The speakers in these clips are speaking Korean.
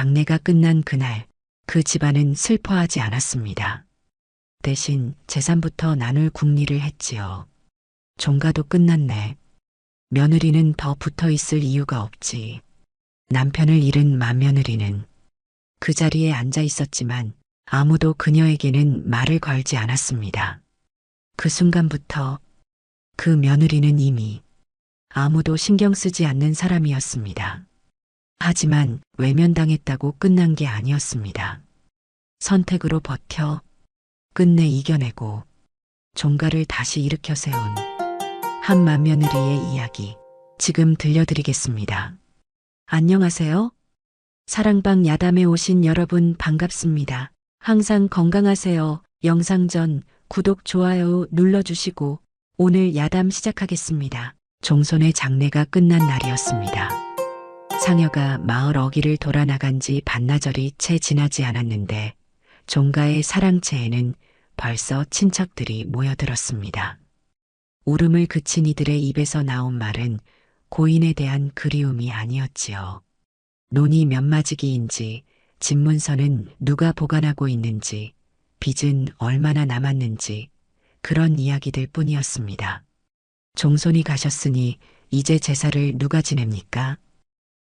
장례가 끝난 그날 그 집안은 슬퍼하지 않았습니다. 대신 재산부터 나눌 궁리를 했지요. 종가도 끝났네. 며느리는 더 붙어 있을 이유가 없지. 남편을 잃은 맏며느리는 그 자리에 앉아 있었지만 아무도 그녀에게는 말을 걸지 않았습니다. 그 순간부터 그 며느리는 이미 아무도 신경 쓰지 않는 사람이었습니다. 하지만 외면당했다고 끝난 게 아니었습니다. 선택으로 버텨 끝내 이겨내고 종가를 다시 일으켜 세운 한 맏며느리의 이야기 지금 들려드리겠습니다. 안녕하세요. 사랑방 야담에 오신 여러분 반갑습니다. 항상 건강하세요. 영상 전 구독, 좋아요 눌러주시고 오늘 야담 시작하겠습니다. 종손의 장례가 끝난 날이었습니다. 상여가 마을 어귀를 돌아 나간 지 반나절이 채 지나지 않았는데 종가의 사랑채에는 벌써 친척들이 모여들었습니다. 울음을 그친 이들의 입에서 나온 말은 고인에 대한 그리움이 아니었지요. 논이 몇 마지기인지, 집문서는 누가 보관하고 있는지, 빚은 얼마나 남았는지 그런 이야기들 뿐이었습니다. 종손이 가셨으니 이제 제사를 누가 지냅니까?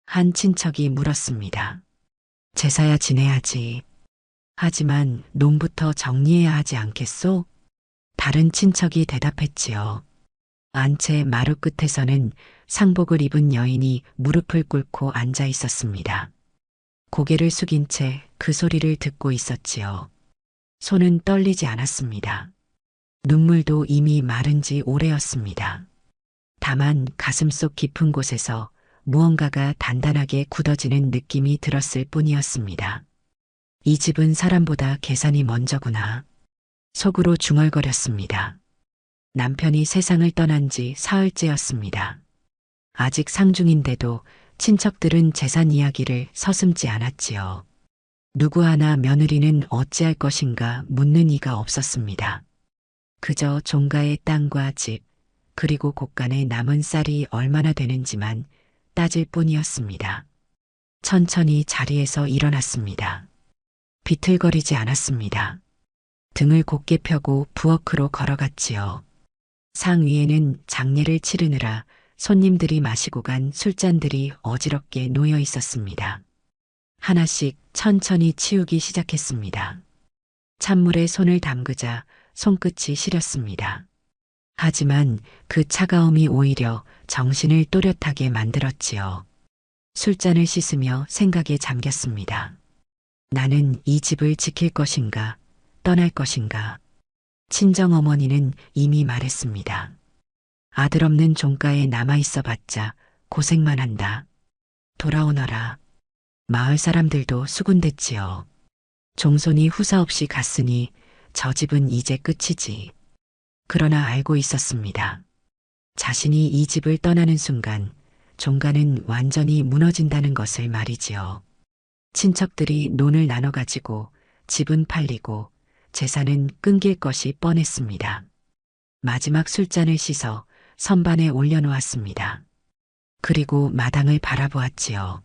한 친척이 물었습니다. 제사야 지내야지. 하지만 논부터 정리해야 하지 않겠소? 다른 친척이 대답했지요. 안채 마루 끝에서는 상복을 입은 여인이 무릎을 꿇고 앉아 있었습니다. 고개를 숙인 채 그 소리를 듣고 있었지요. 손은 떨리지 않았습니다. 눈물도 이미 마른 지 오래였습니다. 다만 가슴속 깊은 곳에서 무언가가 단단하게 굳어지는 느낌이 들었을 뿐이었습니다. 이 집은 사람보다 계산이 먼저구나. 속으로 중얼거렸습니다. 남편이 세상을 떠난 지 사흘째였습니다. 아직 상중인데도 친척들은 재산 이야기를 서슴지 않았지요. 누구 하나 며느리는 어찌할 것인가 묻는 이가 없었습니다. 그저 종가의 땅과 집, 그리고 곳간에 남은 쌀이 얼마나 되는지만 따질 뿐이었습니다. 천천히 자리에서 일어났습니다. 비틀거리지 않았습니다. 등을 곧게 펴고 부엌으로 걸어갔지요. 상 위에는 장례를 치르느라 손님들이 마시고 간 술잔들이 어지럽게 놓여 있었습니다. 하나씩 천천히 치우기 시작했습니다. 찬물에 손을 담그자 손끝이 시렸습니다. 하지만 그 차가움이 오히려 정신을 또렷하게 만들었지요. 술잔을 씻으며 생각에 잠겼습니다. 나는 이 집을 지킬 것인가, 떠날 것인가. 친정어머니는 이미 말했습니다. 아들 없는 종가에 남아있어 봤자 고생만 한다. 돌아오너라. 마을 사람들도 수군댔지요. 종손이 후사 없이 갔으니 저 집은 이제 끝이지. 그러나 알고 있었습니다. 자신이 이 집을 떠나는 순간 종가는 완전히 무너진다는 것을 말이지요. 친척들이 논을 나눠 가지고 집은 팔리고 재산은 끊길 것이 뻔했습니다. 마지막 술잔을 씻어 선반에 올려놓았습니다. 그리고 마당을 바라보았지요.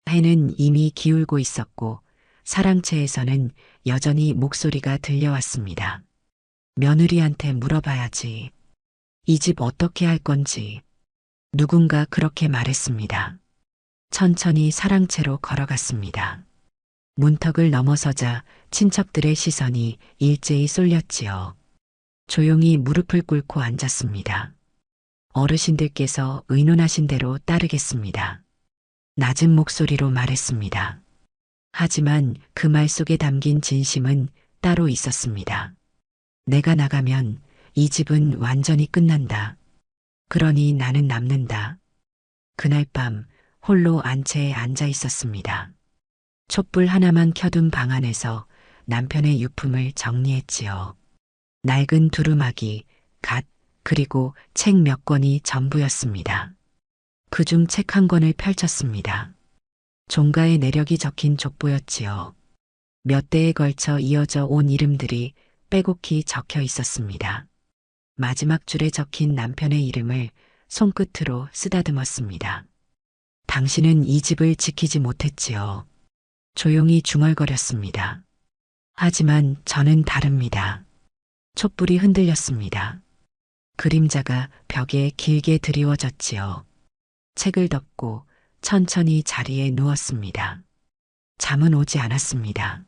해는 이미 기울고 있었고 사랑채에서는 여전히 목소리가 들려왔습니다. 며느리한테 물어봐야지. 이 집 어떻게 할 건지. 누군가 그렇게 말했습니다. 천천히 사랑채로 걸어갔습니다. 문턱을 넘어서자 친척들의 시선이 일제히 쏠렸지요. 조용히 무릎을 꿇고 앉았습니다. 어르신들께서 의논하신 대로 따르겠습니다. 낮은 목소리로 말했습니다. 하지만 그 말 속에 담긴 진심은 따로 있었습니다. 내가 나가면 이 집은 완전히 끝난다. 그러니 나는 남는다. 그날 밤 홀로 안채에 앉아 있었습니다. 촛불 하나만 켜둔 방 안에서 남편의 유품을 정리했지요. 낡은 두루마기, 갓, 그리고 책 몇 권이 전부였습니다. 그중 책 한 권을 펼쳤습니다. 종가의 내력이 적힌 족보였지요. 몇 대에 걸쳐 이어져 온 이름들이 빼곡히 적혀 있었습니다. 마지막 줄에 적힌 남편의 이름을 손끝으로 쓰다듬었습니다. 당신은 이 집을 지키지 못했지요. 조용히 중얼거렸습니다. 하지만 저는 다릅니다. 촛불이 흔들렸습니다. 그림자가 벽에 길게 드리워졌지요. 책을 덮고 천천히 자리에 누웠습니다. 잠은 오지 않았습니다.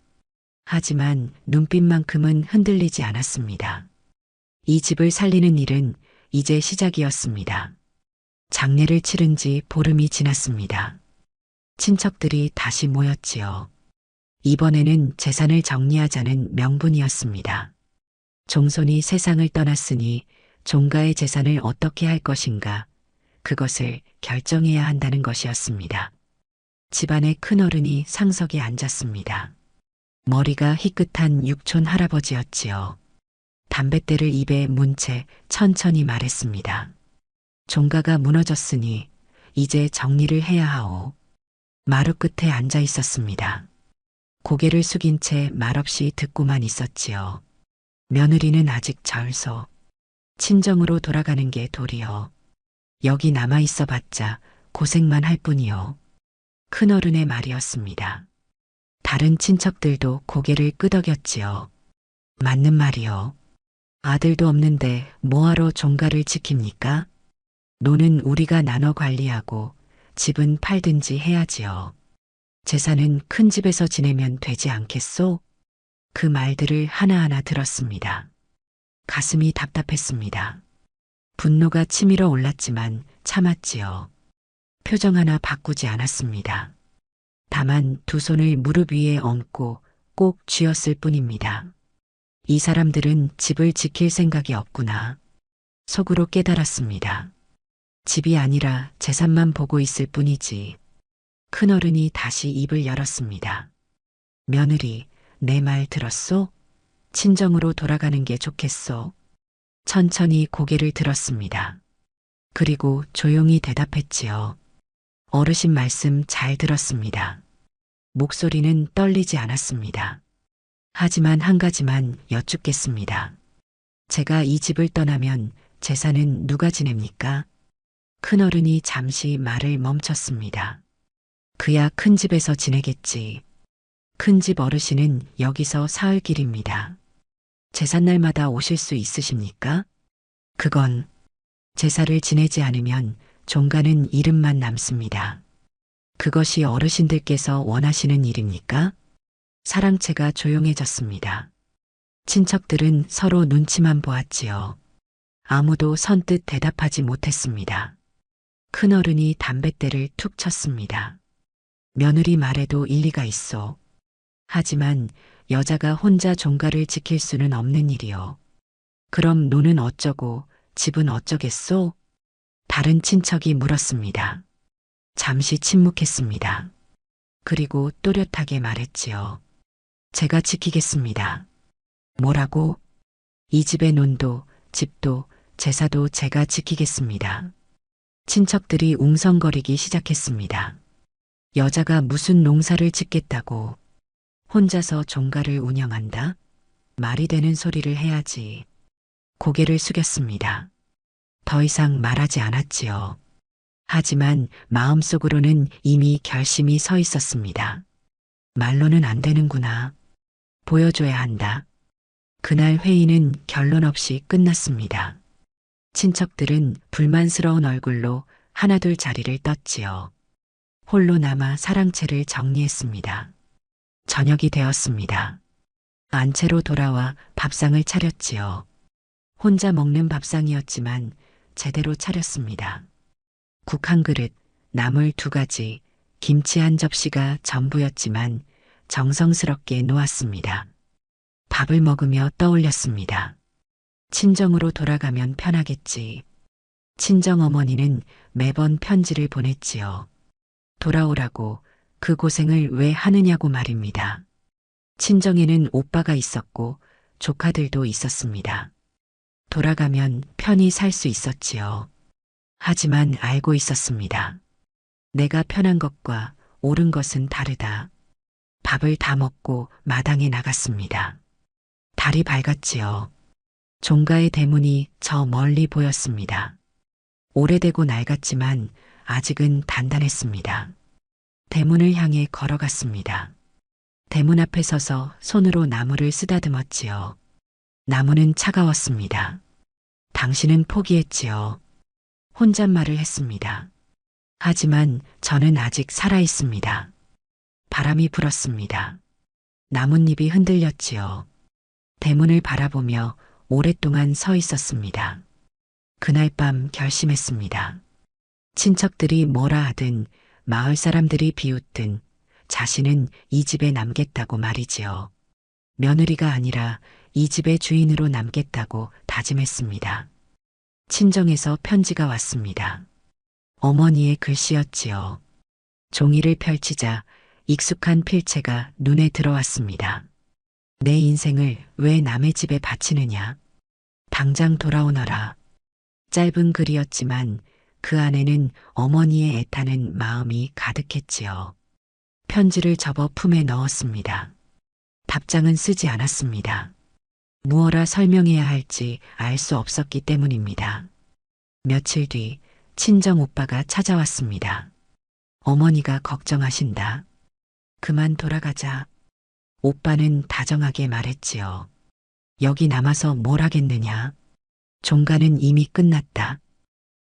하지만 눈빛만큼은 흔들리지 않았습니다. 이 집을 살리는 일은 이제 시작이었습니다. 장례를 치른 지 보름이 지났습니다. 친척들이 다시 모였지요. 이번에는 재산을 정리하자는 명분이었습니다. 종손이 세상을 떠났으니 종가의 재산을 어떻게 할 것인가, 그것을 결정해야 한다는 것이었습니다. 집안의 큰어른이 상석에 앉았습니다. 머리가 희끗한 육촌 할아버지였지요. 담뱃대를 입에 문 채 천천히 말했습니다. 종가가 무너졌으니 이제 정리를 해야 하오. 마루 끝에 앉아 있었습니다. 고개를 숙인 채 말없이 듣고만 있었지요. 며느리는 아직 절소. 친정으로 돌아가는 게 도리요. 여기 남아 있어 봤자 고생만 할 뿐이요. 큰어른의 말이었습니다. 다른 친척들도 고개를 끄덕였지요. 맞는 말이요. 아들도 없는데 뭐하러 종가를 지킵니까? 노는 우리가 나눠 관리하고 집은 팔든지 해야지요. 재산은 큰 집에서 지내면 되지 않겠소? 그 말들을 하나하나 들었습니다. 가슴이 답답했습니다. 분노가 치밀어 올랐지만 참았지요. 표정 하나 바꾸지 않았습니다. 다만 두 손을 무릎 위에 얹고 꼭 쥐었을 뿐입니다. 이 사람들은 집을 지킬 생각이 없구나. 속으로 깨달았습니다. 집이 아니라 재산만 보고 있을 뿐이지. 큰어른이 다시 입을 열었습니다. 며느리, 내 말 들었소? 친정으로 돌아가는 게 좋겠소. 천천히 고개를 들었습니다. 그리고 조용히 대답했지요. 어르신 말씀 잘 들었습니다. 목소리는 떨리지 않았습니다. 하지만 한 가지만 여쭙겠습니다. 제가 이 집을 떠나면 재산은 누가 지냅니까? 큰어른이 잠시 말을 멈췄습니다. 그야 큰 집에서 지내겠지. 큰 집 어르신은 여기서 사흘 길입니다. 제삿날마다 오실 수 있으십니까? 그건 제사를 지내지 않으면 종가는 이름만 남습니다. 그것이 어르신들께서 원하시는 일입니까? 사랑채가 조용해졌습니다. 친척들은 서로 눈치만 보았지요. 아무도 선뜻 대답하지 못했습니다. 큰어른이 담뱃대를 툭 쳤습니다. 며느리 말에도 일리가 있어. 하지만 여자가 혼자 종가를 지킬 수는 없는 일이요. 그럼 노는 어쩌고 집은 어쩌겠소? 다른 친척이 물었습니다. 잠시 침묵했습니다. 그리고 또렷하게 말했지요. 제가 지키겠습니다. 뭐라고? 이 집의 논도, 집도, 제사도 제가 지키겠습니다. 친척들이 웅성거리기 시작했습니다. 여자가 무슨 농사를 짓겠다고 혼자서 종가를 운영한다? 말이 되는 소리를 해야지. 고개를 숙였습니다. 더 이상 말하지 않았지요. 하지만 마음속으로는 이미 결심이 서 있었습니다. 말로는 안 되는구나. 보여줘야 한다. 그날 회의는 결론 없이 끝났습니다. 친척들은 불만스러운 얼굴로 하나둘 자리를 떴지요. 홀로 남아 사랑채를 정리했습니다. 저녁이 되었습니다. 안채로 돌아와 밥상을 차렸지요. 혼자 먹는 밥상이었지만 제대로 차렸습니다. 국 한 그릇, 나물 2가지, 김치 한 접시가 전부였지만 정성스럽게 놓았습니다. 밥을 먹으며 떠올렸습니다. 친정으로 돌아가면 편하겠지. 친정어머니는 매번 편지를 보냈지요. 돌아오라고, 그 고생을 왜 하느냐고 말입니다. 친정에는 오빠가 있었고 조카들도 있었습니다. 돌아가면 편히 살 수 있었지요. 하지만 알고 있었습니다. 내가 편한 것과 옳은 것은 다르다. 밥을 다 먹고 마당에 나갔습니다. 달이 밝았지요. 종가의 대문이 저 멀리 보였습니다. 오래되고 낡았지만 아직은 단단했습니다. 대문을 향해 걸어갔습니다. 대문 앞에 서서 손으로 나무를 쓰다듬었지요. 나무는 차가웠습니다. 당신은 포기했지요. 혼잣말을 했습니다. 하지만 저는 아직 살아 있습니다. 바람이 불었습니다. 나뭇잎이 흔들렸지요. 대문을 바라보며 오랫동안 서 있었습니다. 그날 밤 결심했습니다. 친척들이 뭐라 하든 마을 사람들이 비웃든 자신은 이 집에 남겠다고 말이지요. 며느리가 아니라 이 집의 주인으로 남겠다고 다짐했습니다. 친정에서 편지가 왔습니다. 어머니의 글씨였지요. 종이를 펼치자 익숙한 필체가 눈에 들어왔습니다. 내 인생을 왜 남의 집에 바치느냐? 당장 돌아오너라. 짧은 글이었지만 그 안에는 어머니의 애타는 마음이 가득했지요. 편지를 접어 품에 넣었습니다. 답장은 쓰지 않았습니다. 무엇라 설명해야 할지 알 수 없었기 때문입니다. 며칠 뒤 친정 오빠가 찾아왔습니다. 어머니가 걱정하신다. 그만 돌아가자. 오빠는 다정하게 말했지요. 여기 남아서 뭘 하겠느냐. 종가는 이미 끝났다.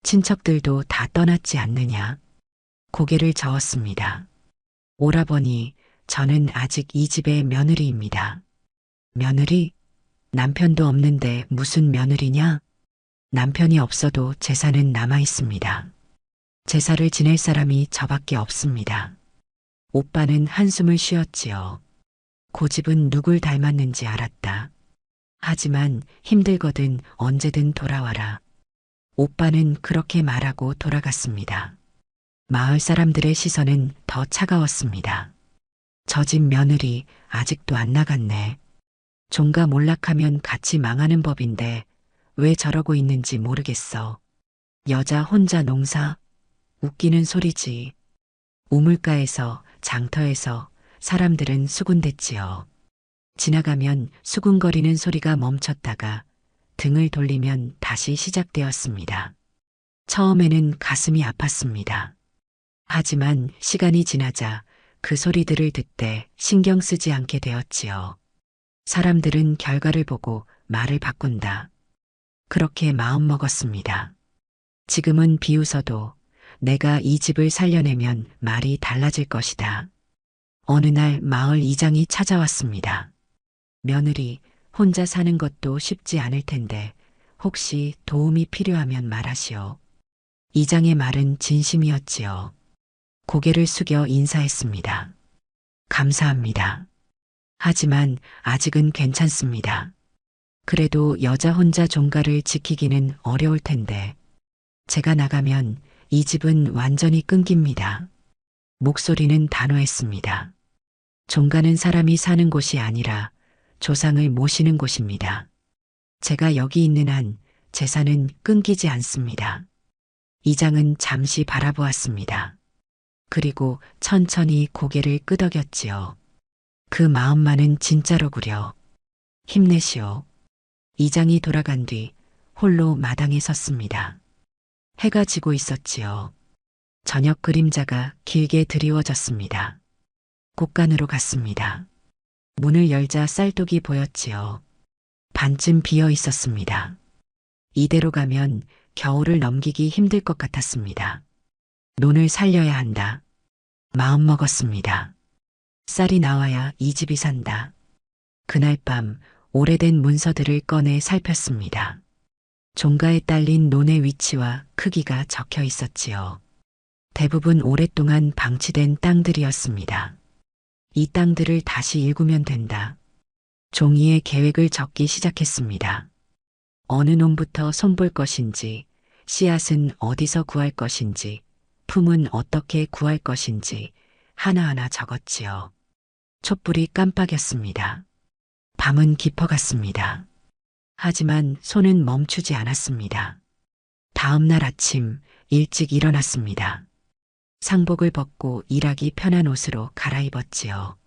친척들도 다 떠났지 않느냐. 고개를 저었습니다. 오라버니, 저는 아직 이 집의 며느리입니다. 며느리? 남편도 없는데 무슨 며느리냐? 남편이 없어도 재산은 남아 있습니다. 제사를 지낼 사람이 저밖에 없습니다. 오빠는 한숨을 쉬었지요. 고집은 누굴 닮았는지 알았다. 하지만 힘들거든 언제든 돌아와라. 오빠는 그렇게 말하고 돌아갔습니다. 마을 사람들의 시선은 더 차가웠습니다. 저 집 며느리 아직도 안 나갔네. 종가 몰락하면 같이 망하는 법인데 왜 저러고 있는지 모르겠어. 여자 혼자 농사? 웃기는 소리지. 우물가에서 장터에서 사람들은 수군댔지요. 지나가면 수군거리는 소리가 멈췄다가 등을 돌리면 다시 시작되었습니다. 처음에는 가슴이 아팠습니다. 하지만 시간이 지나자 그 소리들을 듣되 신경 쓰지 않게 되었지요. 사람들은 결과를 보고 말을 바꾼다. 그렇게 마음먹었습니다. 지금은 비웃어도 내가 이 집을 살려내면 말이 달라질 것이다. 어느 날 마을 이장이 찾아왔습니다. 며느리, 혼자 사는 것도 쉽지 않을 텐데 혹시 도움이 필요하면 말하시오. 이장의 말은 진심이었지요. 고개를 숙여 인사했습니다. 감사합니다. 하지만 아직은 괜찮습니다. 그래도 여자 혼자 종가를 지키기는 어려울 텐데 제가 나가면 이 집은 완전히 끊깁니다. 목소리는 단호했습니다. 종가는 사람이 사는 곳이 아니라 조상을 모시는 곳입니다. 제가 여기 있는 한 재산은 끊기지 않습니다. 이장은 잠시 바라보았습니다. 그리고 천천히 고개를 끄덕였지요. 그 마음만은 진짜로구려. 힘내시오. 이장이 돌아간 뒤 홀로 마당에 섰습니다. 해가 지고 있었지요. 저녁 그림자가 길게 드리워졌습니다. 곳간으로 갔습니다. 문을 열자 쌀독이 보였지요. 반쯤 비어 있었습니다. 이대로 가면 겨울을 넘기기 힘들 것 같았습니다. 논을 살려야 한다. 마음먹었습니다. 쌀이 나와야 이 집이 산다. 그날 밤 오래된 문서들을 꺼내 살폈습니다. 종가에 딸린 논의 위치와 크기가 적혀 있었지요. 대부분 오랫동안 방치된 땅들이었습니다. 이 땅들을 다시 읽으면 된다. 종이에 계획을 적기 시작했습니다. 어느 놈부터 손볼 것인지, 씨앗은 어디서 구할 것인지, 품은 어떻게 구할 것인지 하나하나 적었지요. 촛불이 깜빡였습니다. 밤은 깊어갔습니다. 하지만 손은 멈추지 않았습니다. 다음 날 아침 일찍 일어났습니다. 상복을 벗고 일하기 편한 옷으로 갈아입었지요.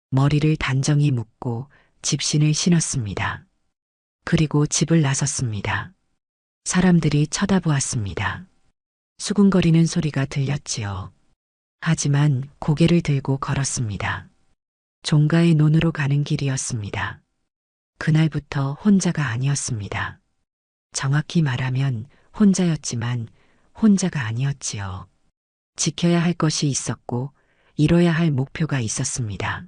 머리를 단정히 묶고 집신을 신었습니다. 그리고 집을 나섰습니다. 사람들이 쳐다보았습니다. 수군거리는 소리가 들렸지요. 하지만 고개를 들고 걸었습니다. 종가의 논으로 가는 길이었습니다. 그날부터 혼자가 아니었습니다. 정확히 말하면 혼자였지만 혼자가 아니었지요. 지켜야 할 것이 있었고 이뤄야 할 목표가 있었습니다.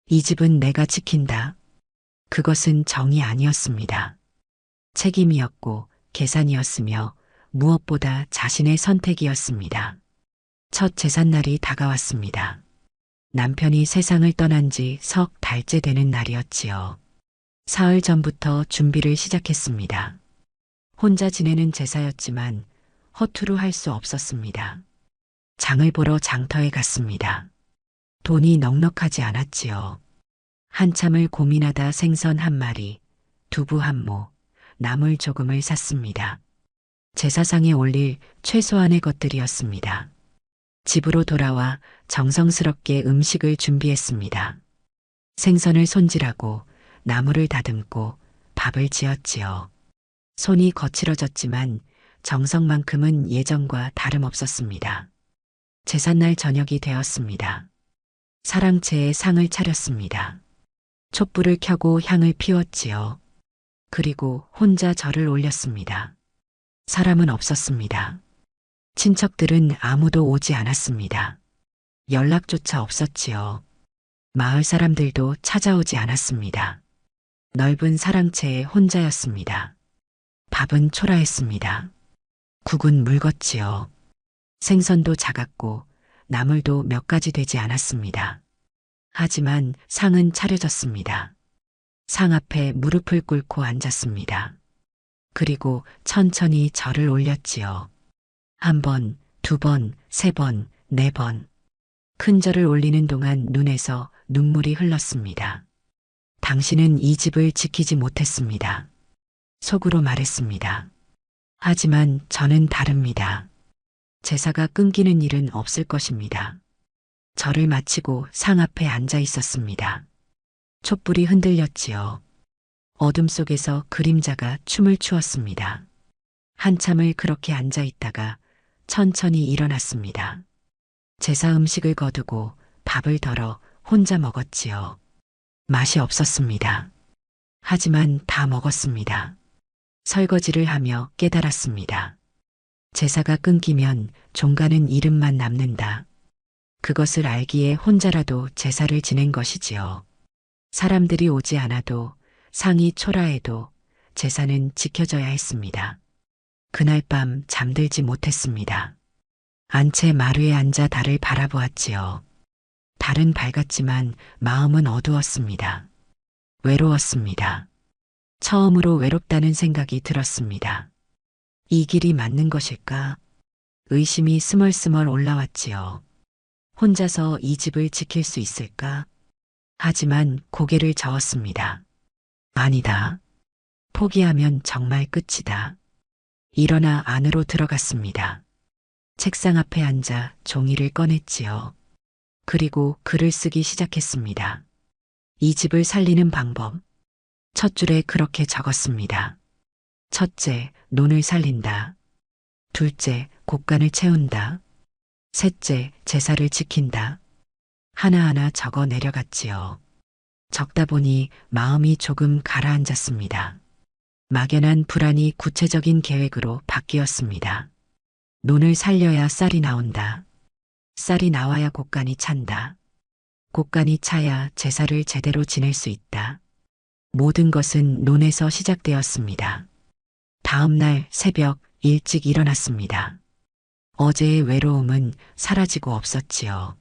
이 집은 내가 지킨다. 그것은 정이 아니었습니다. 책임이었고 계산이었으며 무엇보다 자신의 선택이었습니다. 첫 제삿날이 다가왔습니다. 남편이 세상을 떠난 지 석 달째 되는 날이었지요. 사흘 전부터 준비를 시작했습니다. 혼자 지내는 제사였지만 허투루 할 수 없었습니다. 장을 보러 장터에 갔습니다. 돈이 넉넉하지 않았지요. 한참을 고민하다 생선 한 마리, 두부 한 모, 나물 조금을 샀습니다. 제사상에 올릴 최소한의 것들이었습니다. 집으로 돌아와 정성스럽게 음식을 준비했습니다. 생선을 손질하고 나물을 다듬고 밥을 지었지요. 손이 거칠어졌지만 정성만큼은 예전과 다름없었습니다. 제삿날 저녁이 되었습니다. 사랑채에 상을 차렸습니다. 촛불을 켜고 향을 피웠지요. 그리고 혼자 절을 올렸습니다. 사람은 없었습니다. 친척들은 아무도 오지 않았습니다. 연락조차 없었지요. 마을 사람들도 찾아오지 않았습니다. 넓은 사랑채에 혼자였습니다. 밥은 초라했습니다. 국은 묽었지요. 생선도 작았고 나물도 몇 가지 되지 않았습니다. 하지만 상은 차려졌습니다. 상 앞에 무릎을 꿇고 앉았습니다. 그리고 천천히 절을 올렸지요. 한 번, 두 번, 세 번, 네 번. 큰 절을 올리는 동안 눈에서 눈물이 흘렀습니다. 당신은 이 집을 지키지 못했습니다. 속으로 말했습니다. 하지만 저는 다릅니다. 제사가 끊기는 일은 없을 것입니다. 절을 마치고 상 앞에 앉아 있었습니다. 촛불이 흔들렸지요. 어둠 속에서 그림자가 춤을 추었습니다. 한참을 그렇게 앉아 있다가 천천히 일어났습니다. 제사 음식을 거두고 밥을 덜어 혼자 먹었지요. 맛이 없었습니다. 하지만 다 먹었습니다. 설거지를 하며 깨달았습니다. 제사가 끊기면 종가는 이름만 남는다. 그것을 알기에 혼자라도 제사를 지낸 것이지요. 사람들이 오지 않아도 상이 초라해도 제사는 지켜져야 했습니다. 그날 밤 잠들지 못했습니다. 안채 마루에 앉아 달을 바라보았지요. 달은 밝았지만 마음은 어두웠습니다. 외로웠습니다. 처음으로 외롭다는 생각이 들었습니다. 이 길이 맞는 것일까? 의심이 스멀스멀 올라왔지요. 혼자서 이 집을 지킬 수 있을까? 하지만 고개를 저었습니다. 아니다. 포기하면 정말 끝이다. 일어나 안으로 들어갔습니다. 책상 앞에 앉아 종이를 꺼냈지요. 그리고 글을 쓰기 시작했습니다. 이 집을 살리는 방법. 첫 줄에 그렇게 적었습니다. 첫째, 논을 살린다. 둘째, 곡간을 채운다. 셋째, 제사를 지킨다. 하나하나 적어 내려갔지요. 적다 보니 마음이 조금 가라앉았습니다. 막연한 불안이 구체적인 계획으로 바뀌었습니다. 논을 살려야 쌀이 나온다. 쌀이 나와야 곡간이 찬다. 곡간이 차야 제사를 제대로 지낼 수 있다. 모든 것은 논에서 시작되었습니다. 다음 날 새벽 일찍 일어났습니다. 어제의 외로움은 사라지고 없었지요.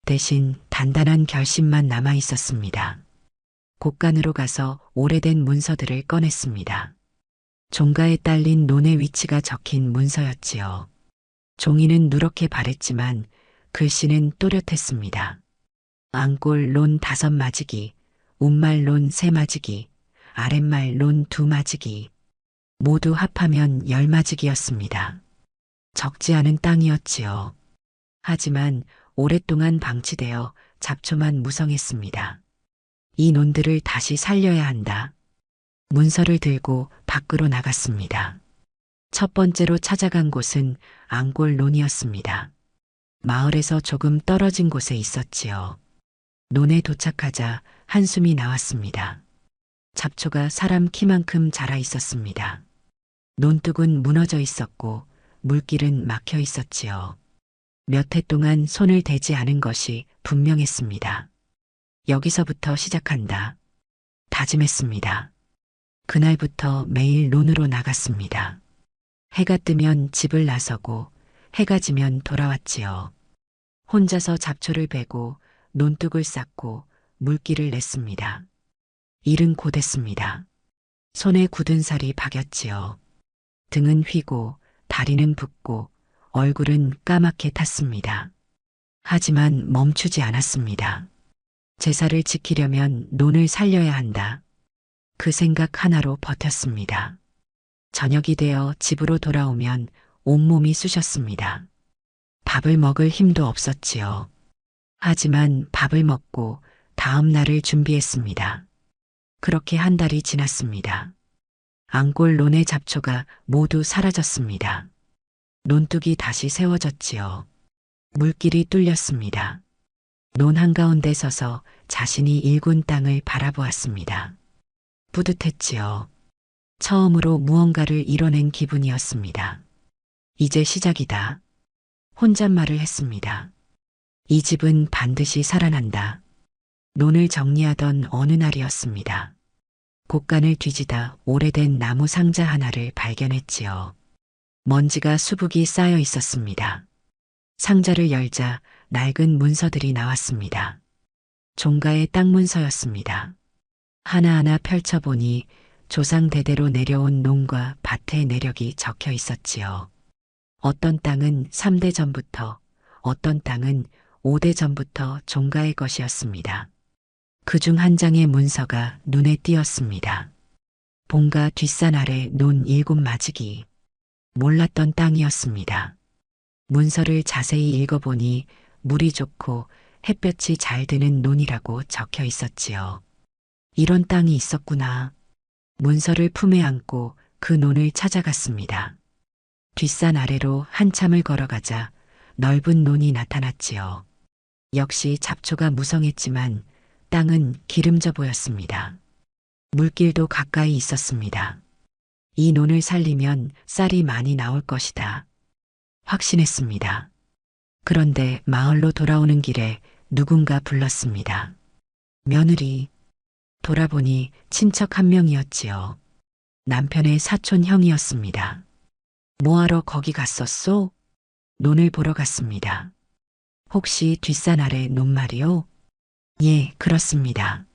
대신 단단한 결심만 남아 있었습니다. 곡간으로 가서 오래된 문서들을 꺼냈습니다. 종가에 딸린 논의 위치가 적힌 문서였지요. 종이는 누렇게 바랬지만 글씨는 또렷했습니다. 앙골 논 5마지기, 웃말 논 3마지기, 아랫말 논 2마지기. 모두 합하면 10마지기였습니다. 적지 않은 땅이었지요. 하지만 오랫동안 방치되어 잡초만 무성했습니다. 이 논들을 다시 살려야 한다. 문서를 들고 밖으로 나갔습니다. 첫 번째로 찾아간 곳은 앙골 논이었습니다. 마을에서 조금 떨어진 곳에 있었지요. 논에 도착하자 한숨이 나왔습니다. 잡초가 사람 키만큼 자라 있었습니다. 논둑은 무너져 있었고 물길은 막혀 있었지요. 몇 해 동안 손을 대지 않은 것이 분명했습니다. 여기서부터 시작한다. 다짐했습니다. 그날부터 매일 논으로 나갔습니다. 해가 뜨면 집을 나서고 해가 지면 돌아왔지요. 혼자서 잡초를 베고 논둑을 쌓고 물기를 냈습니다. 일은 고됐습니다. 손에 굳은 살이 박였지요. 등은 휘고 다리는 붓고 얼굴은 까맣게 탔습니다. 하지만 멈추지 않았습니다. 제사를 지키려면 논을 살려야 한다. 그 생각 하나로 버텼습니다. 저녁이 되어 집으로 돌아오면 온몸이 쑤셨습니다. 밥을 먹을 힘도 없었지요. 하지만 밥을 먹고 다음 날을 준비했습니다. 그렇게 한 달이 지났습니다. 앙골 논의 잡초가 모두 사라졌습니다. 논둑이 다시 세워졌지요. 물길이 뚫렸습니다. 논 한가운데 서서 자신이 일군 땅을 바라보았습니다. 뿌듯했지요. 처음으로 무언가를 이뤄낸 기분이었습니다. 이제 시작이다. 혼잣말을 했습니다. 이 집은 반드시 살아난다. 논을 정리하던 어느 날이었습니다. 곳간을 뒤지다 오래된 나무 상자 하나를 발견했지요. 먼지가 수북이 쌓여 있었습니다. 상자를 열자 낡은 문서들이 나왔습니다. 종가의 땅 문서였습니다. 하나하나 펼쳐보니 조상 대대로 내려온 농과 밭의 내력이 적혀 있었지요. 어떤 땅은 3대 전부터, 어떤 땅은 5대 전부터 종가의 것이었습니다. 그중 한 장의 문서가 눈에 띄었습니다. 본가 뒷산 아래 논 7마지기. 몰랐던 땅이었습니다. 문서를 자세히 읽어보니 물이 좋고 햇볕이 잘 드는 논이라고 적혀 있었지요. 이런 땅이 있었구나. 문서를 품에 안고 그 논을 찾아갔습니다. 뒷산 아래로 한참을 걸어가자 넓은 논이 나타났지요. 역시 잡초가 무성했지만 땅은 기름져 보였습니다. 물길도 가까이 있었습니다. 이 논을 살리면 쌀이 많이 나올 것이다. 확신했습니다. 그런데 마을로 돌아오는 길에 누군가 불렀습니다. 며느리. 돌아보니 친척 한 명이었지요. 남편의 사촌 형이었습니다. 뭐하러 거기 갔었소? 논을 보러 갔습니다. 혹시 뒷산 아래 논 말이요? 예, 그렇습니다.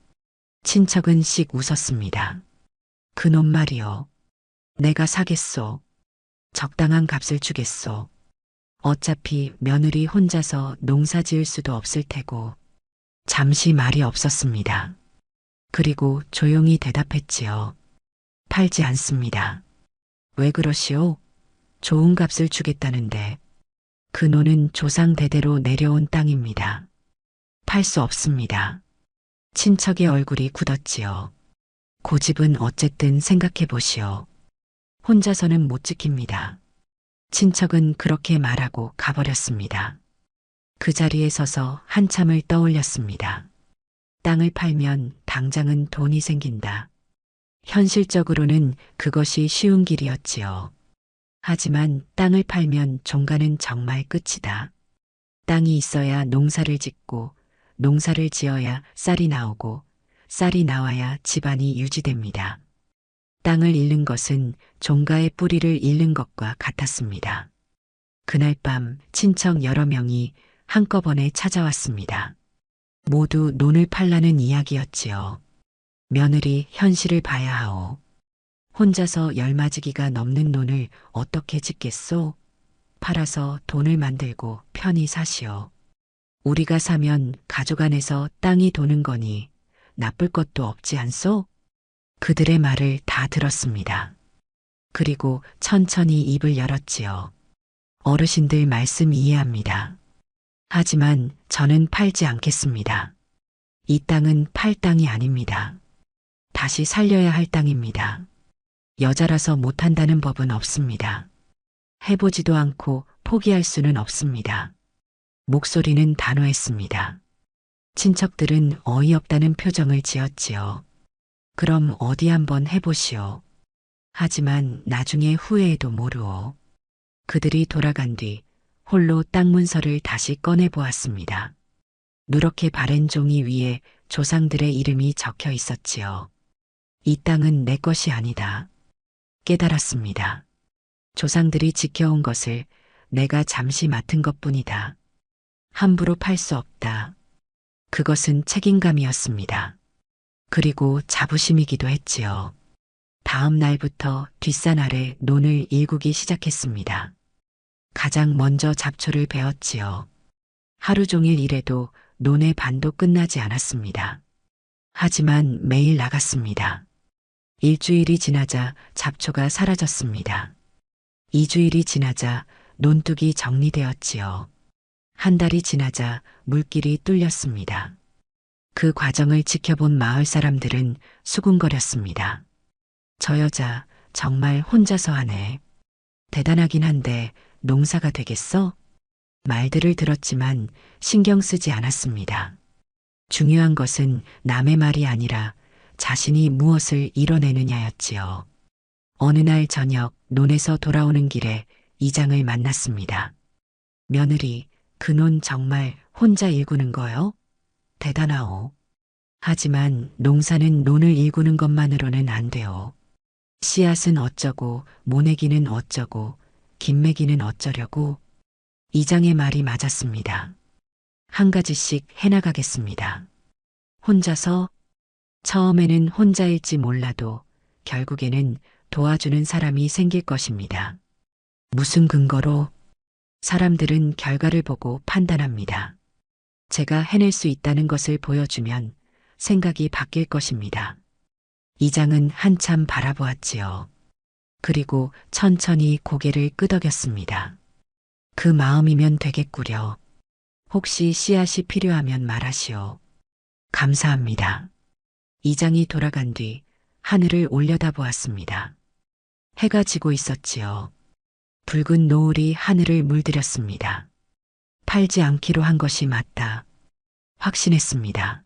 친척은 씩 웃었습니다. 그 논 말이요. 내가 사겠소. 적당한 값을 주겠소. 어차피 며느리 혼자서 농사 지을 수도 없을 테고. 잠시 말이 없었습니다. 그리고 조용히 대답했지요. 팔지 않습니다. 왜 그러시오? 좋은 값을 주겠다는데. 그 논은 조상 대대로 내려온 땅입니다. 팔 수 없습니다. 친척의 얼굴이 굳었지요. 고집은 어쨌든 생각해 보시오. 혼자서는 못 지킵니다. 친척은 그렇게 말하고 가버렸습니다. 그 자리에 서서 한참을 떠올렸습니다. 땅을 팔면 당장은 돈이 생긴다. 현실적으로는 그것이 쉬운 길이었지요. 하지만 땅을 팔면 종가는 정말 끝이다. 땅이 있어야 농사를 짓고 농사를 지어야 쌀이 나오고 쌀이 나와야 집안이 유지됩니다. 땅을 잃는 것은 종가의 뿌리를 잃는 것과 같았습니다. 그날 밤 친척 여러 명이 한꺼번에 찾아왔습니다. 모두 논을 팔라는 이야기였지요. 며느리 현실을 봐야 하오. 혼자서 10마지기가 넘는 논을 어떻게 짓겠소? 팔아서 돈을 만들고 편히 사시오. 우리가 사면 가족 안에서 땅이 도는 거니 나쁠 것도 없지 않소? 그들의 말을 다 들었습니다. 그리고 천천히 입을 열었지요. 어르신들 말씀 이해합니다. 하지만 저는 팔지 않겠습니다. 이 땅은 팔 땅이 아닙니다. 다시 살려야 할 땅입니다. 여자라서 못한다는 법은 없습니다. 해보지도 않고 포기할 수는 없습니다. 목소리는 단호했습니다. 친척들은 어이없다는 표정을 지었지요. 그럼 어디 한번 해보시오. 하지만 나중에 후회해도 모르오. 그들이 돌아간 뒤 홀로 땅 문서를 다시 꺼내 보았습니다. 누렇게 바랜 종이 위에 조상들의 이름이 적혀 있었지요. 이 땅은 내 것이 아니다. 깨달았습니다. 조상들이 지켜온 것을 내가 잠시 맡은 것뿐이다. 함부로 팔 수 없다. 그것은 책임감이었습니다. 그리고 자부심이기도 했지요. 다음 날부터 뒷산 아래 논을 일구기 시작했습니다. 가장 먼저 잡초를 베었지요. 하루 종일 일해도 논의 반도 끝나지 않았습니다. 하지만 매일 나갔습니다. 일주일이 지나자 잡초가 사라졌습니다. 2주일이 지나자 논둑이 정리되었지요. 한 달이 지나자 물길이 뚫렸습니다. 그 과정을 지켜본 마을 사람들은 수군거렸습니다. 저 여자 정말 혼자서 하네. 대단하긴 한데 농사가 되겠어? 말들을 들었지만 신경 쓰지 않았습니다. 중요한 것은 남의 말이 아니라 자신이 무엇을 이뤄내느냐였지요. 어느 날 저녁 논에서 돌아오는 길에 이장을 만났습니다. 며느리, 그 논 정말 혼자 일구는 거요? 대단하오. 하지만 농사는 논을 일구는 것만으로는 안 돼요. 씨앗은 어쩌고, 모내기는 어쩌고, 김매기는 어쩌려고. 이장의 말이 맞았습니다. 한 가지씩 해나가겠습니다. 혼자서? 처음에는 혼자일지 몰라도 결국에는 도와주는 사람이 생길 것입니다. 무슨 근거로? 사람들은 결과를 보고 판단합니다. 제가 해낼 수 있다는 것을 보여주면 생각이 바뀔 것입니다. 이장은 한참 바라보았지요. 그리고 천천히 고개를 끄덕였습니다. 그 마음이면 되겠구려. 혹시 씨앗이 필요하면 말하시오. 감사합니다. 이장이 돌아간 뒤 하늘을 올려다보았습니다. 해가 지고 있었지요. 붉은 노을이 하늘을 물들였습니다. 팔지 않기로 한 것이 맞다. 확신했습니다.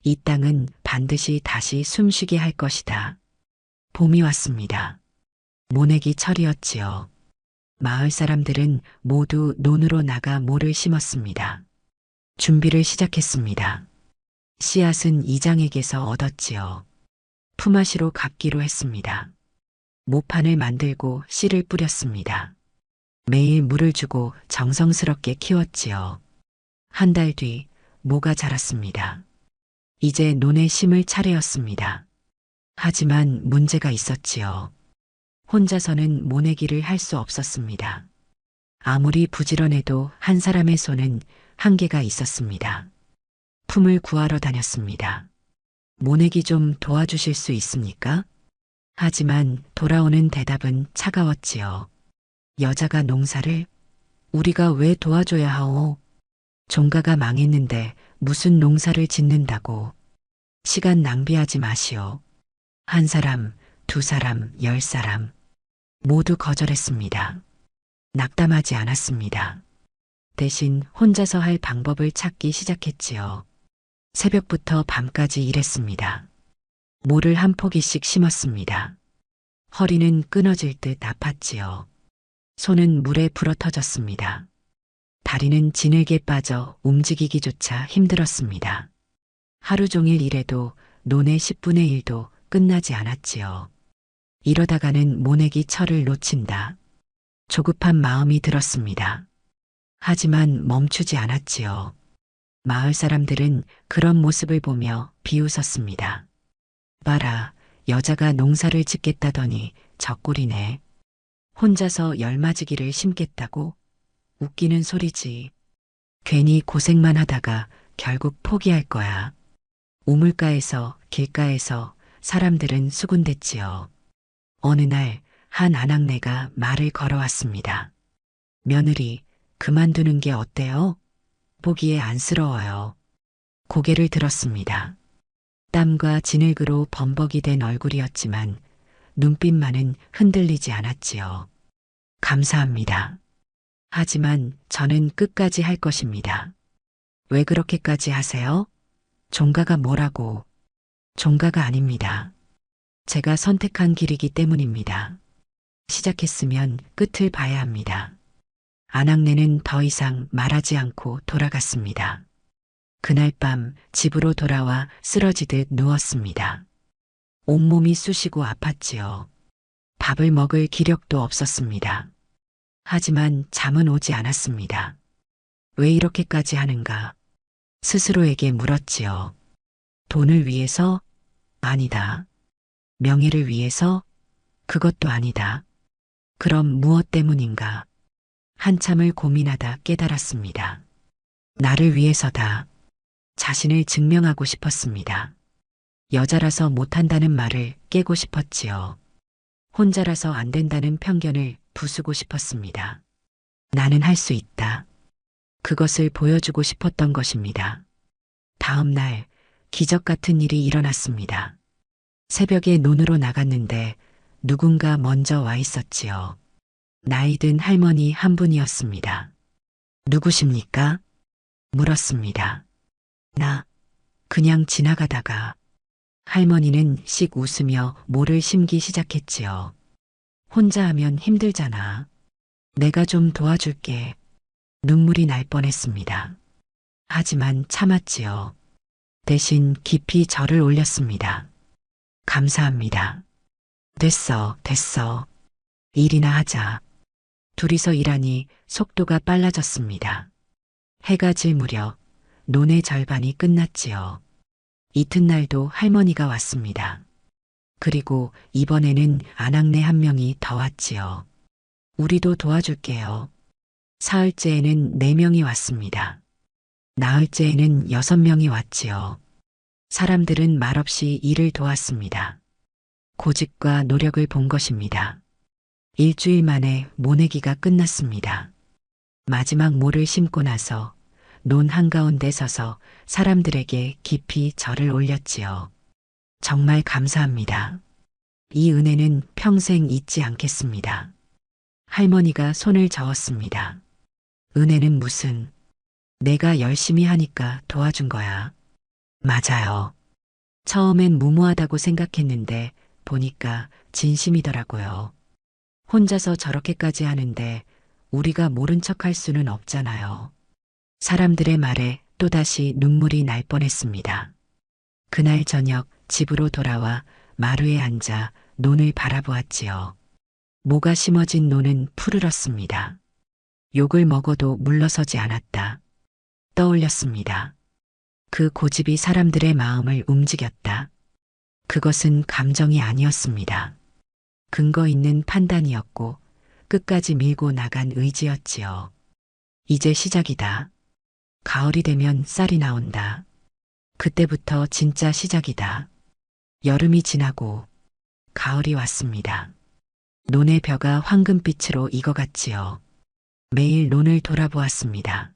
이 땅은 반드시 다시 숨쉬게 할 것이다. 봄이 왔습니다. 모내기 철이었지요. 마을 사람들은 모두 논으로 나가 모를 심었습니다. 준비를 시작했습니다. 씨앗은 이장에게서 얻었지요. 품앗이로 갚기로 했습니다. 모판을 만들고 씨를 뿌렸습니다. 매일 물을 주고 정성스럽게 키웠지요. 한 달 뒤 모가 자랐습니다. 이제 논에 심을 차례였습니다. 하지만 문제가 있었지요. 혼자서는 모내기를 할 수 없었습니다. 아무리 부지런해도 한 사람의 손은 한계가 있었습니다. 품을 구하러 다녔습니다. 모내기 좀 도와주실 수 있습니까? 하지만 돌아오는 대답은 차가웠지요. 여자가 농사를? 우리가 왜 도와줘야 하오? 종가가 망했는데 무슨 농사를 짓는다고. 시간 낭비하지 마시오. 한 사람, 두 사람, 10사람. 모두 거절했습니다. 낙담하지 않았습니다. 대신 혼자서 할 방법을 찾기 시작했지요. 새벽부터 밤까지 일했습니다. 모를 한 포기씩 심었습니다. 허리는 끊어질 듯 아팠지요. 손은 물에 불어터졌습니다. 다리는 진흙에 빠져 움직이기조차 힘들었습니다. 하루 종일 일해도 논의 10분의 1도 끝나지 않았지요. 이러다가는 모내기 철을 놓친다. 조급한 마음이 들었습니다. 하지만 멈추지 않았지요. 마을 사람들은 그런 모습을 보며 비웃었습니다. 봐라, 여자가 농사를 짓겠다더니 젖꼴이네. 혼자서 열맞이기를 심겠다고? 웃기는 소리지. 괜히 고생만 하다가 결국 포기할 거야. 우물가에서, 길가에서 사람들은 수군댔지요. 어느 날 한 아낙네가 말을 걸어왔습니다. 며느리, 그만두는 게 어때요? 보기에 안쓰러워요. 고개를 들었습니다. 땀과 진흙으로 범벅이 된 얼굴이었지만 눈빛만은 흔들리지 않았지요. 감사합니다. 하지만 저는 끝까지 할 것입니다. 왜 그렇게까지 하세요? 종가가 뭐라고? 종가가 아닙니다. 제가 선택한 길이기 때문입니다. 시작했으면 끝을 봐야 합니다. 안악내는 더 이상 말하지 않고 돌아갔습니다. 그날 밤 집으로 돌아와 쓰러지듯 누웠습니다. 온몸이 쑤시고 아팠지요. 밥을 먹을 기력도 없었습니다. 하지만 잠은 오지 않았습니다. 왜 이렇게까지 하는가? 스스로에게 물었지요. 돈을 위해서? 아니다. 명예를 위해서? 그것도 아니다. 그럼 무엇 때문인가? 한참을 고민하다 깨달았습니다. 나를 위해서다. 자신을 증명하고 싶었습니다. 여자라서 못한다는 말을 깨고 싶었지요. 혼자라서 안 된다는 편견을 부수고 싶었습니다. 나는 할 수 있다. 그것을 보여주고 싶었던 것입니다. 다음 날 기적 같은 일이 일어났습니다. 새벽에 논으로 나갔는데 누군가 먼저 와 있었지요. 나이 든 할머니 한 분이었습니다. 누구십니까? 물었습니다. 나 그냥 지나가다가. 할머니는 씩 웃으며 모를 심기 시작했지요. 혼자 하면 힘들잖아. 내가 좀 도와줄게. 눈물이 날 뻔했습니다. 하지만 참았지요. 대신 깊이 절을 올렸습니다. 감사합니다. 됐어, 됐어. 일이나 하자. 둘이서 일하니 속도가 빨라졌습니다. 해가 질 무렵 논의 절반이 끝났지요. 이튿날도 할머니가 왔습니다. 그리고 이번에는 안악내 한 명이 더 왔지요. 우리도 도와줄게요. 사흘째에는 4명이 왔습니다. 나흘째에는 6명이 왔지요. 사람들은 말없이 일을 도왔습니다. 고집과 노력을 본 것입니다. 일주일 만에 모내기가 끝났습니다. 마지막 모를 심고 나서 논 한가운데 서서 사람들에게 깊이 절을 올렸지요. 정말 감사합니다. 이 은혜는 평생 잊지 않겠습니다. 할머니가 손을 저었습니다. 은혜는 무슨? 내가 열심히 하니까 도와준 거야. 맞아요. 처음엔 무모하다고 생각했는데 보니까 진심이더라고요. 혼자서 저렇게까지 하는데 우리가 모른 척할 수는 없잖아요. 사람들의 말에 또다시 눈물이 날 뻔했습니다. 그날 저녁 집으로 돌아와 마루에 앉아 논을 바라보았지요. 모가 심어진 논은 푸르렀습니다. 욕을 먹어도 물러서지 않았다. 떠올렸습니다. 그 고집이 사람들의 마음을 움직였다. 그것은 감정이 아니었습니다. 근거 있는 판단이었고 끝까지 밀고 나간 의지였지요. 이제 시작이다. 가을이 되면 쌀이 나온다. 그때부터 진짜 시작이다. 여름이 지나고 가을이 왔습니다. 논의 벼가 황금빛으로 익어갔지요. 매일 논을 돌아보았습니다.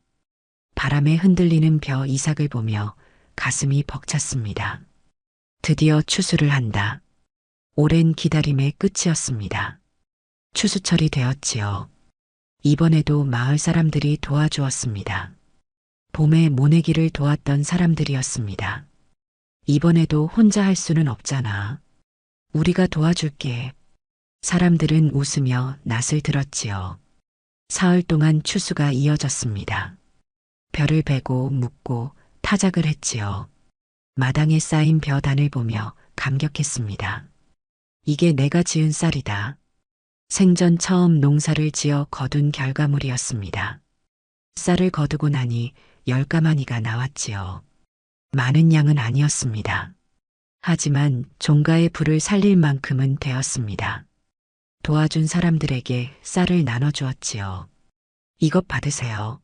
바람에 흔들리는 벼 이삭을 보며 가슴이 벅찼습니다. 드디어 추수를 한다. 오랜 기다림의 끝이었습니다. 추수철이 되었지요. 이번에도 마을 사람들이 도와주었습니다. 봄에 모내기를 도왔던 사람들이었습니다. 이번에도 혼자 할 수는 없잖아. 우리가 도와줄게. 사람들은 웃으며 낯을 들었지요. 사흘 동안 추수가 이어졌습니다. 벼를 베고 묻고 타작을 했지요. 마당에 쌓인 벼단을 보며 감격했습니다. 이게 내가 지은 쌀이다. 생전 처음 농사를 지어 거둔 결과물이었습니다. 쌀을 거두고 나니 10가마니가 나왔지요. 많은 양은 아니었습니다. 하지만 종가의 불을 살릴 만큼은 되었습니다. 도와준 사람들에게 쌀을 나눠주었지요. 이것 받으세요.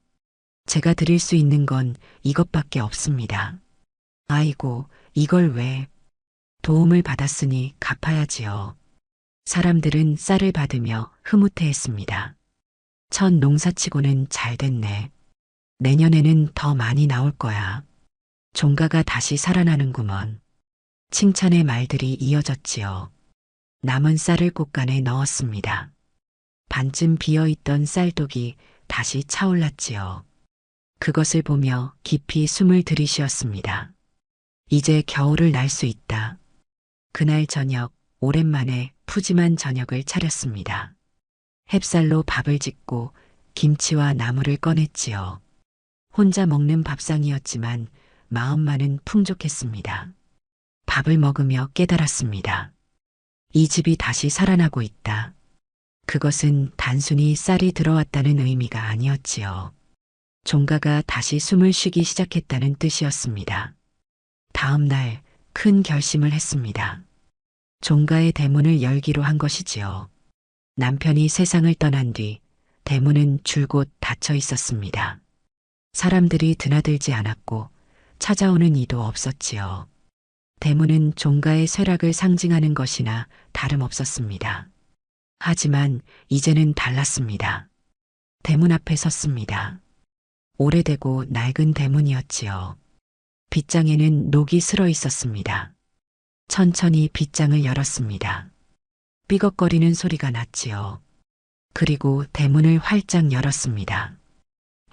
제가 드릴 수 있는 건 이것밖에 없습니다. 아이고, 이걸 왜? 도움을 받았으니 갚아야지요. 사람들은 쌀을 받으며 흐뭇해했습니다. 첫 농사치고는 잘 됐네. 내년에는 더 많이 나올 거야. 종가가 다시 살아나는구먼. 칭찬의 말들이 이어졌지요. 남은 쌀을 꽃간에 넣었습니다. 반쯤 비어있던 쌀독이 다시 차올랐지요. 그것을 보며 깊이 숨을 들이쉬었습니다. 이제 겨울을 날 수 있다. 그날 저녁, 오랜만에 푸짐한 저녁을 차렸습니다. 햅쌀로 밥을 짓고 김치와 나물을 꺼냈지요. 혼자 먹는 밥상이었지만 마음만은 풍족했습니다. 밥을 먹으며 깨달았습니다. 이 집이 다시 살아나고 있다. 그것은 단순히 쌀이 들어왔다는 의미가 아니었지요. 종가가 다시 숨을 쉬기 시작했다는 뜻이었습니다. 다음 날 큰 결심을 했습니다. 종가의 대문을 열기로 한 것이지요. 남편이 세상을 떠난 뒤 대문은 줄곧 닫혀 있었습니다. 사람들이 드나들지 않았고 찾아오는 이도 없었지요. 대문은 종가의 쇠락을 상징하는 것이나 다름없었습니다. 하지만 이제는 달랐습니다. 대문 앞에 섰습니다. 오래되고 낡은 대문이었지요. 빗장에는 녹이 슬어 있었습니다. 천천히 빗장을 열었습니다. 삐걱거리는 소리가 났지요. 그리고 대문을 활짝 열었습니다.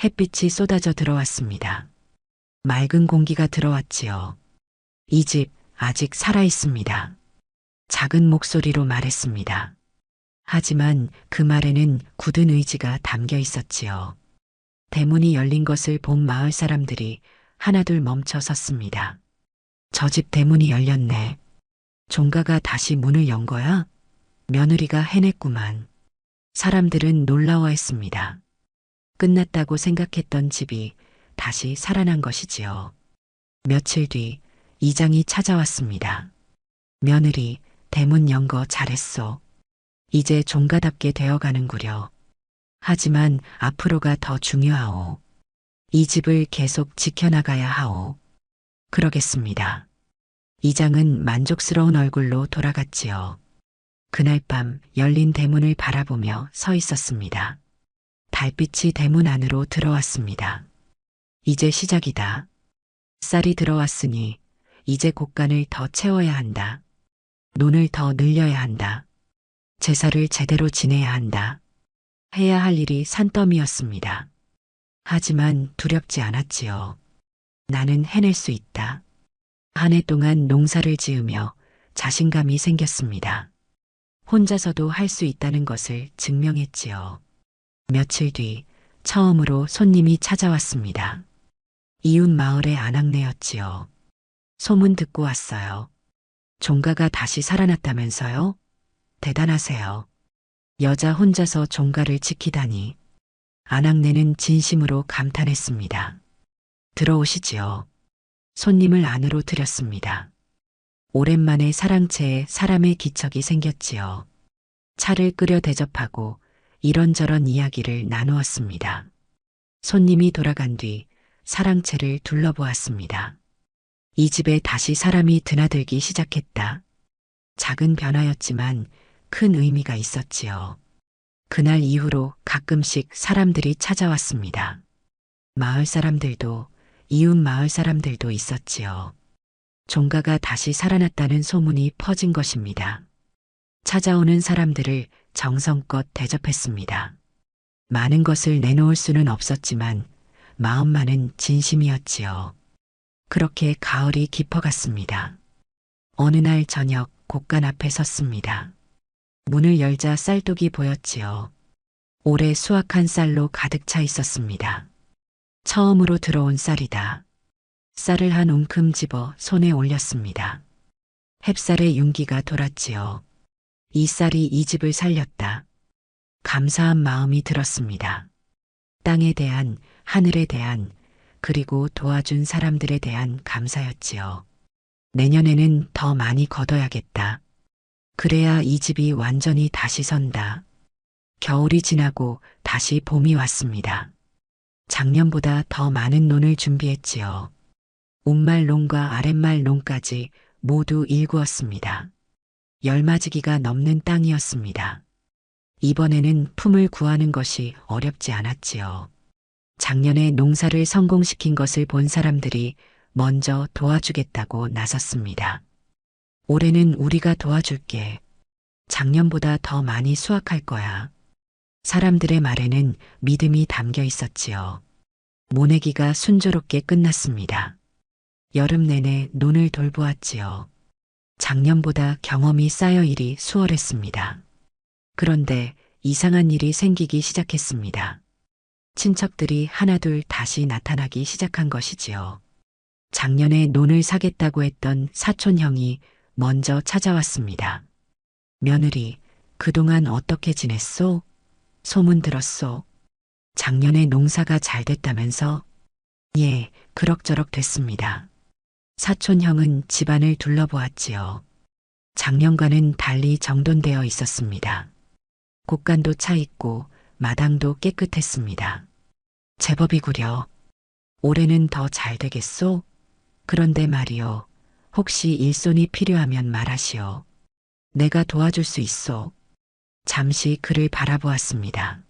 햇빛이 쏟아져 들어왔습니다. 맑은 공기가 들어왔지요. 이 집 아직 살아 있습니다. 작은 목소리로 말했습니다. 하지만 그 말에는 굳은 의지가 담겨 있었지요. 대문이 열린 것을 본 마을 사람들이 하나둘 멈춰 섰습니다. 저 집 대문이 열렸네. 종가가 다시 문을 연 거야? 며느리가 해냈구만. 사람들은 놀라워했습니다. 끝났다고 생각했던 집이 다시 살아난 것이지요. 며칠 뒤 이장이 찾아왔습니다. 며느리, 대문 연 거 잘했어. 이제 종가답게 되어가는구려. 하지만 앞으로가 더 중요하오. 이 집을 계속 지켜나가야 하오. 그러겠습니다. 이장은 만족스러운 얼굴로 돌아갔지요. 그날 밤 열린 대문을 바라보며 서 있었습니다. 달빛이 대문 안으로 들어왔습니다. 이제 시작이다. 쌀이 들어왔으니 이제 곡간을 더 채워야 한다. 논을 더 늘려야 한다. 제사를 제대로 지내야 한다. 해야 할 일이 산더미였습니다. 하지만 두렵지 않았지요. 나는 해낼 수 있다. 한 해 동안 농사를 지으며 자신감이 생겼습니다. 혼자서도 할 수 있다는 것을 증명했지요. 며칠 뒤 처음으로 손님이 찾아왔습니다. 이웃 마을의 아낙네였지요. 소문 듣고 왔어요. 종가가 다시 살아났다면서요? 대단하세요. 여자 혼자서 종가를 지키다니. 아낙네는 진심으로 감탄했습니다. 들어오시지요. 손님을 안으로 들였습니다. 오랜만에 사랑채에 사람의 기척이 생겼지요. 차를 끓여 대접하고 이런저런 이야기를 나누었습니다. 손님이 돌아간 뒤 사랑채를 둘러보았습니다. 이 집에 다시 사람이 드나들기 시작했다. 작은 변화였지만 큰 의미가 있었지요. 그날 이후로 가끔씩 사람들이 찾아왔습니다. 마을 사람들도 이웃 마을 사람들도 있었지요. 종가가 다시 살아났다는 소문이 퍼진 것입니다. 찾아오는 사람들을 정성껏 대접했습니다. 많은 것을 내놓을 수는 없었지만 마음만은 진심이었지요. 그렇게 가을이 깊어갔습니다. 어느 날 저녁 곡간 앞에 섰습니다. 문을 열자 쌀독이 보였지요. 올해 수확한 쌀로 가득 차 있었습니다. 처음으로 들어온 쌀이다. 쌀을 한 움큼 집어 손에 올렸습니다. 햅쌀의 윤기가 돌았지요. 이 쌀이 이 집을 살렸다. 감사한 마음이 들었습니다. 땅에 대한, 하늘에 대한, 그리고 도와준 사람들에 대한 감사였지요. 내년에는 더 많이 거둬야겠다. 그래야 이 집이 완전히 다시 선다. 겨울이 지나고 다시 봄이 왔습니다. 작년보다 더 많은 논을 준비했지요. 윗말 논과 아랫말 논까지 모두 일구었습니다. 열맞이기가 넘는 땅이었습니다. 이번에는 품을 구하는 것이 어렵지 않았지요. 작년에 농사를 성공시킨 것을 본 사람들이 먼저 도와주겠다고 나섰습니다. 올해는 우리가 도와줄게. 작년보다 더 많이 수확할 거야. 사람들의 말에는 믿음이 담겨 있었지요. 모내기가 순조롭게 끝났습니다. 여름 내내 논을 돌보았지요. 작년보다 경험이 쌓여 일이 수월했습니다. 그런데 이상한 일이 생기기 시작했습니다. 친척들이 하나둘 다시 나타나기 시작한 것이지요. 작년에 논을 사겠다고 했던 사촌형이 먼저 찾아왔습니다. 며느리, 그동안 어떻게 지냈소? 소문 들었소? 작년에 농사가 잘 됐다면서? 예, 그럭저럭 됐습니다. 사촌형은 집안을 둘러보았지요. 작년과는 달리 정돈되어 있었습니다. 곳간도 차 있고 마당도 깨끗했습니다. 제법이구려. 올해는 더 잘 되겠소? 그런데 말이요. 혹시 일손이 필요하면 말하시오. 내가 도와줄 수 있소. 잠시 그를 바라보았습니다.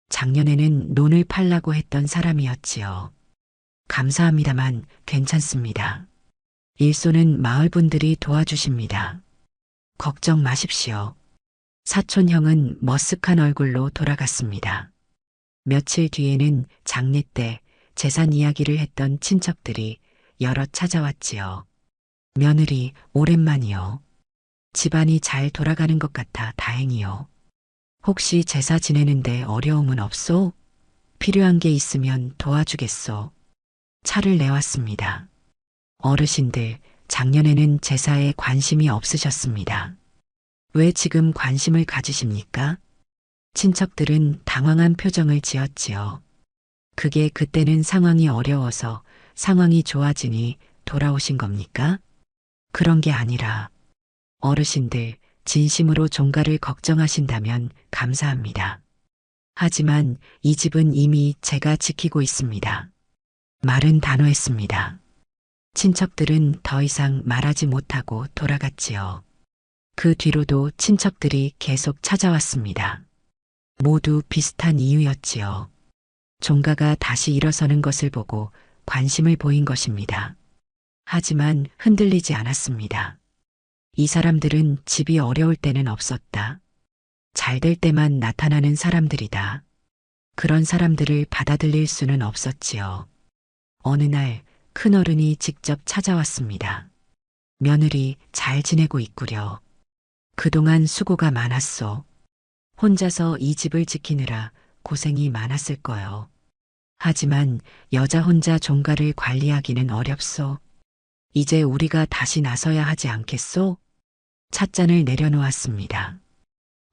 작년에는 논을 팔라고 했던 사람이었지요. 감사합니다만 괜찮습니다. 일손은 마을 분들이 도와주십니다. 걱정 마십시오. 사촌형은 머쓱한 얼굴로 돌아갔습니다. 며칠 뒤에는 장례 때 재산 이야기를 했던 친척들이 여럿 찾아왔지요. 며느리, 오랜만이요. 집안이 잘 돌아가는 것 같아 다행이요. 혹시 제사 지내는데 어려움은 없소? 필요한 게 있으면 도와주겠소. 차를 내왔습니다. 어르신들, 작년에는 제사에 관심이 없으셨습니다. 왜 지금 관심을 가지십니까? 친척들은 당황한 표정을 지었지요. 그게 그때는 상황이 어려워서 상황이 좋아지니 돌아오신 겁니까? 그런 게 아니라 어르신들 진심으로 종가를 걱정하신다면 감사합니다. 하지만 이 집은 이미 제가 지키고 있습니다. 말은 단호했습니다. 친척들은 더 이상 말하지 못하고 돌아갔지요. 그 뒤로도 친척들이 계속 찾아왔습니다. 모두 비슷한 이유였지요. 종가가 다시 일어서는 것을 보고 관심을 보인 것입니다. 하지만 흔들리지 않았습니다. 이 사람들은 집이 어려울 때는 없었다. 잘 될 때만 나타나는 사람들이다. 그런 사람들을 받아들일 수는 없었지요. 어느 날 큰어른이 직접 찾아왔습니다. 며느리 잘 지내고 있구려. 그동안 수고가 많았소. 혼자서 이 집을 지키느라 고생이 많았을 거요. 하지만 여자 혼자 종가를 관리하기는 어렵소. 이제 우리가 다시 나서야 하지 않겠소? 찻잔을 내려놓았습니다.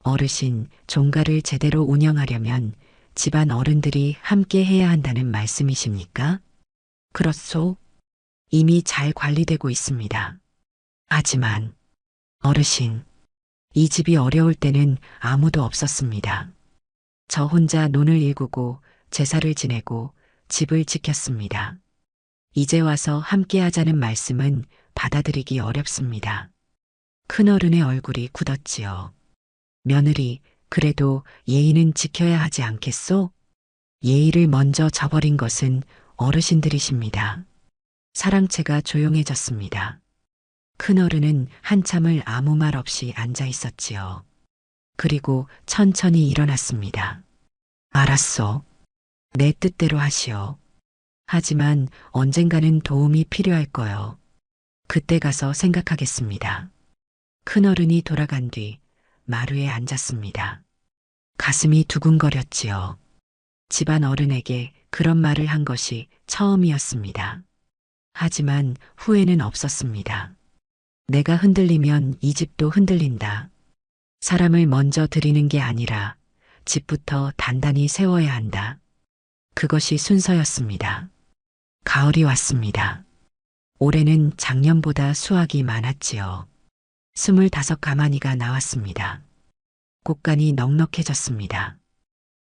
어르신, 종가를 제대로 운영하려면 집안 어른들이 함께 해야 한다는 말씀이십니까? 그렇소. 이미 잘 관리되고 있습니다. 하지만 어르신, 이 집이 어려울 때는 아무도 없었습니다. 저 혼자 논을 일구고 제사를 지내고 집을 지켰습니다. 이제 와서 함께 하자는 말씀은 받아들이기 어렵습니다. 큰어른의 얼굴이 굳었지요. 며느리, 그래도 예의는 지켜야 하지 않겠소? 예의를 먼저 저버린 것은 어르신들이십니다. 사랑채가 조용해졌습니다. 큰어른은 한참을 아무 말 없이 앉아 있었지요. 그리고 천천히 일어났습니다. 알았소. 내 뜻대로 하시오. 하지만 언젠가는 도움이 필요할 거요. 그때 가서 생각하겠습니다. 큰어른이 돌아간 뒤 마루에 앉았습니다. 가슴이 두근거렸지요. 집안 어른에게 그런 말을 한 것이 처음이었습니다. 하지만 후회는 없었습니다. 내가 흔들리면 이 집도 흔들린다. 사람을 먼저 들이는 게 아니라 집부터 단단히 세워야 한다. 그것이 순서였습니다. 가을이 왔습니다. 올해는 작년보다 수확이 많았지요. 25가마니가 나왔습니다. 곡간이 넉넉해졌습니다.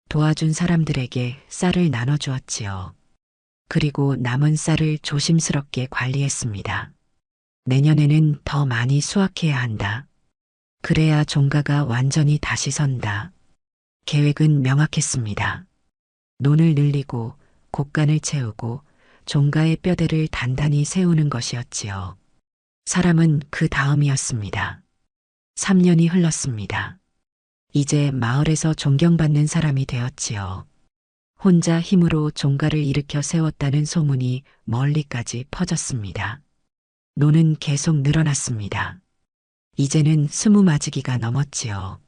도와준 사람들에게 쌀을 나눠주었지요. 그리고 남은 쌀을 조심스럽게 관리했습니다. 내년에는 더 많이 수확해야 한다. 그래야 종가가 완전히 다시 선다. 계획은 명확했습니다. 논을 늘리고 곡간을 채우고 종가의 뼈대를 단단히 세우는 것이었지요. 사람은 그 다음이었습니다. 3년이 흘렀습니다. 이제 마을에서 존경받는 사람이 되었지요. 혼자 힘으로 종가를 일으켜 세웠다는 소문이 멀리까지 퍼졌습니다. 노는 계속 늘어났습니다. 이제는 20마지기가 넘었지요.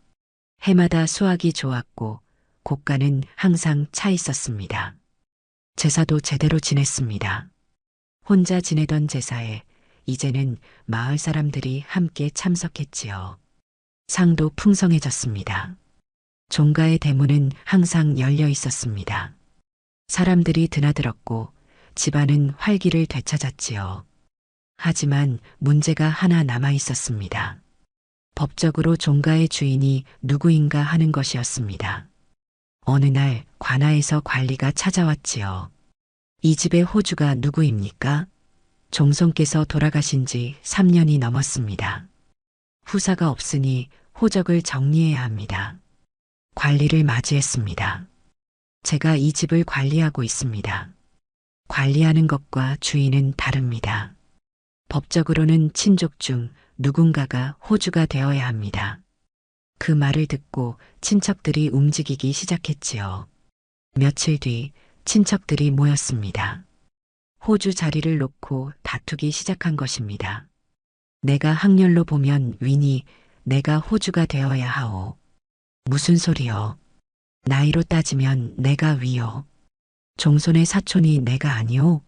해마다 수확이 좋았고 고가는 항상 차 있었습니다. 제사도 제대로 지냈습니다. 혼자 지내던 제사에 이제는 마을 사람들이 함께 참석했지요. 상도 풍성해졌습니다. 종가의 대문은 항상 열려 있었습니다. 사람들이 드나들었고 집안은 활기를 되찾았지요. 하지만 문제가 하나 남아 있었습니다. 법적으로 종가의 주인이 누구인가 하는 것이었습니다. 어느 날 관아에서 관리가 찾아왔지요. 이 집의 호주가 누구입니까? 종손께서 돌아가신 지 3년이 넘었습니다. 후사가 없으니 호적을 정리해야 합니다. 관리를 맞이했습니다. 제가 이 집을 관리하고 있습니다. 관리하는 것과 주인은 다릅니다. 법적으로는 친족 중 누군가가 호주가 되어야 합니다. 그 말을 듣고 친척들이 움직이기 시작했지요. 며칠 뒤 친척들이 모였습니다. 호주 자리를 놓고 다투기 시작한 것입니다. 내가 학렬로 보면 위니 내가 호주가 되어야 하오. 무슨 소리요? 나이로 따지면 내가 위요. 종손의 사촌이 내가 아니오?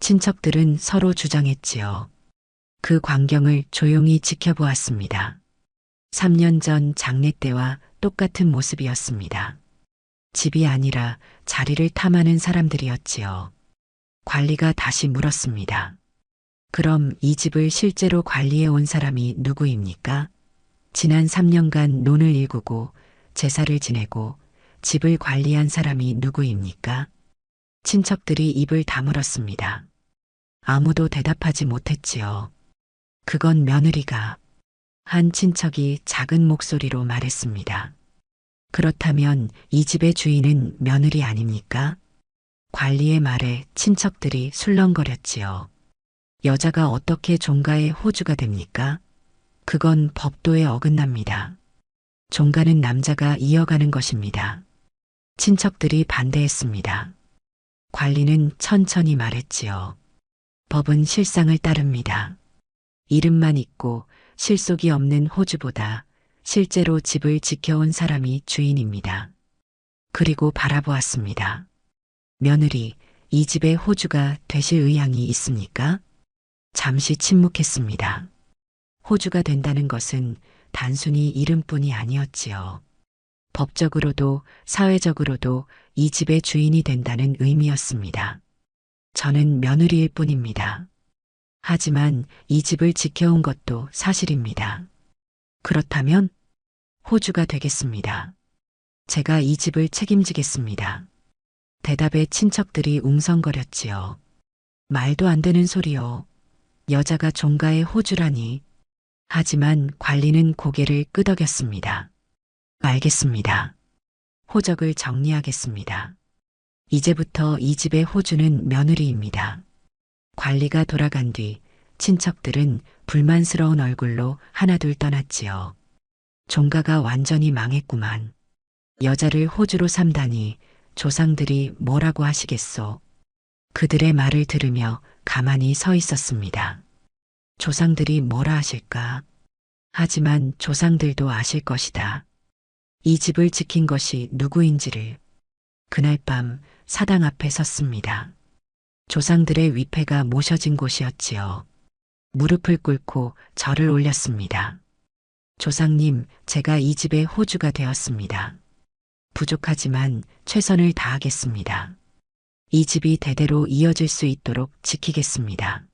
친척들은 서로 주장했지요. 그 광경을 조용히 지켜보았습니다. 3년 전 장례 때와 똑같은 모습이었습니다. 집이 아니라 자리를 탐하는 사람들이었지요. 관리가 다시 물었습니다. 그럼 이 집을 실제로 관리해 온 사람이 누구입니까? 지난 3년간 논을 일구고 제사를 지내고 집을 관리한 사람이 누구입니까? 친척들이 입을 다물었습니다. 아무도 대답하지 못했지요. 그건 며느리가. 한 친척이 작은 목소리로 말했습니다. 그렇다면 이 집의 주인은 며느리 아닙니까? 관리의 말에 친척들이 술렁거렸지요. 여자가 어떻게 종가의 호주가 됩니까? 그건 법도에 어긋납니다. 종가는 남자가 이어가는 것입니다. 친척들이 반대했습니다. 관리는 천천히 말했지요. 법은 실상을 따릅니다. 이름만 있고 실속이 없는 호주보다 실제로 집을 지켜온 사람이 주인입니다. 그리고 바라보았습니다. 며느리, 이 집의 호주가 되실 의향이 있습니까? 잠시 침묵했습니다. 호주가 된다는 것은 단순히 이름뿐이 아니었지요. 법적으로도 사회적으로도 이 집의 주인이 된다는 의미였습니다. 저는 며느리일 뿐입니다. 하지만 이 집을 지켜온 것도 사실입니다. 그렇다면 호주가 되겠습니다. 제가 이 집을 책임지겠습니다. 대답에 친척들이 웅성거렸지요. 말도 안 되는 소리요. 여자가 종가의 호주라니. 하지만 관리는 고개를 끄덕였습니다. 알겠습니다. 호적을 정리하겠습니다. 이제부터 이 집의 호주는 며느리입니다. 관리가 돌아간 뒤 친척들은 불만스러운 얼굴로 하나둘 떠났지요. 종가가 완전히 망했구만. 여자를 호주로 삼다니 조상들이 뭐라고 하시겠소. 그들의 말을 들으며 가만히 서 있었습니다. 조상들이 뭐라 하실까? 하지만 조상들도 아실 것이다. 이 집을 지킨 것이 누구인지를. 그날 밤 사당 앞에 섰습니다. 조상들의 위패가 모셔진 곳이었지요. 무릎을 꿇고 절을 올렸습니다. 조상님, 제가 이 집의 호주가 되었습니다. 부족하지만 최선을 다하겠습니다. 이 집이 대대로 이어질 수 있도록 지키겠습니다.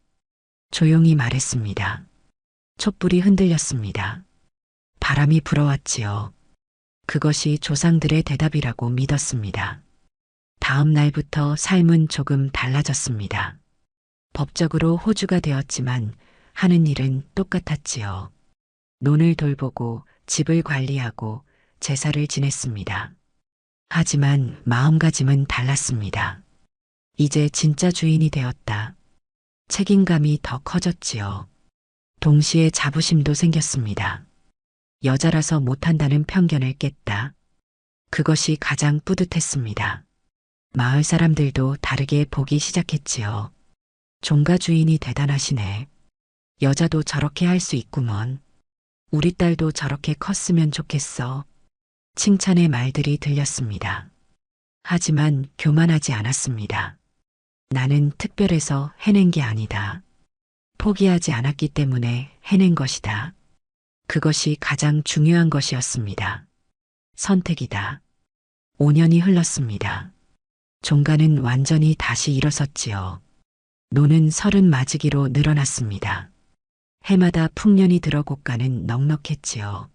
조용히 말했습니다. 촛불이 흔들렸습니다. 바람이 불어왔지요. 그것이 조상들의 대답이라고 믿었습니다. 다음 날부터 삶은 조금 달라졌습니다. 법적으로 호주가 되었지만 하는 일은 똑같았지요. 논을 돌보고 집을 관리하고 제사를 지냈습니다. 하지만 마음가짐은 달랐습니다. 이제 진짜 주인이 되었다. 책임감이 더 커졌지요. 동시에 자부심도 생겼습니다. 여자라서 못한다는 편견을 깼다. 그것이 가장 뿌듯했습니다. 마을 사람들도 다르게 보기 시작했지요. 종가 주인이 대단하시네. 여자도 저렇게 할 수 있구먼. 우리 딸도 저렇게 컸으면 좋겠어. 칭찬의 말들이 들렸습니다. 하지만 교만하지 않았습니다. 나는 특별해서 해낸 게 아니다. 포기하지 않았기 때문에 해낸 것이다. 그것이 가장 중요한 것이었습니다. 선택이다. 5년이 흘렀습니다. 종가는 완전히 다시 일어섰지요. 노는 30 맞이기로 늘어났습니다. 해마다 풍년이 들어 곳간은 넉넉했지요.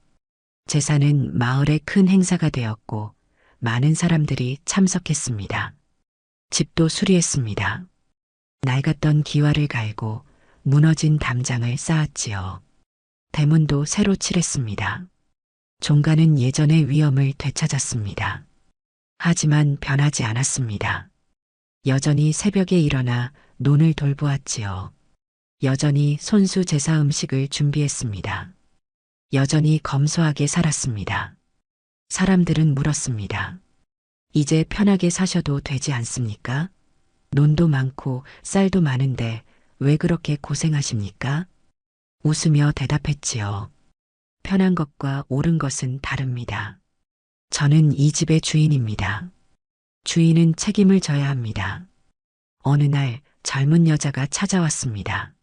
제사는 마을의 큰 행사가 되었고 많은 사람들이 참석했습니다. 집도 수리했습니다. 낡았던 기와를 갈고 무너진 담장을 쌓았지요. 대문도 새로 칠했습니다. 종가는 예전의 위엄을 되찾았습니다. 하지만 변하지 않았습니다. 여전히 새벽에 일어나 논을 돌보았지요. 여전히 손수 제사 음식을 준비했습니다. 여전히 검소하게 살았습니다. 사람들은 물었습니다. 이제 편하게 사셔도 되지 않습니까? 논도 많고 쌀도 많은데 왜 그렇게 고생하십니까? 웃으며 대답했지요. 편한 것과 옳은 것은 다릅니다. 저는 이 집의 주인입니다. 주인은 책임을 져야 합니다. 어느 날 젊은 여자가 찾아왔습니다.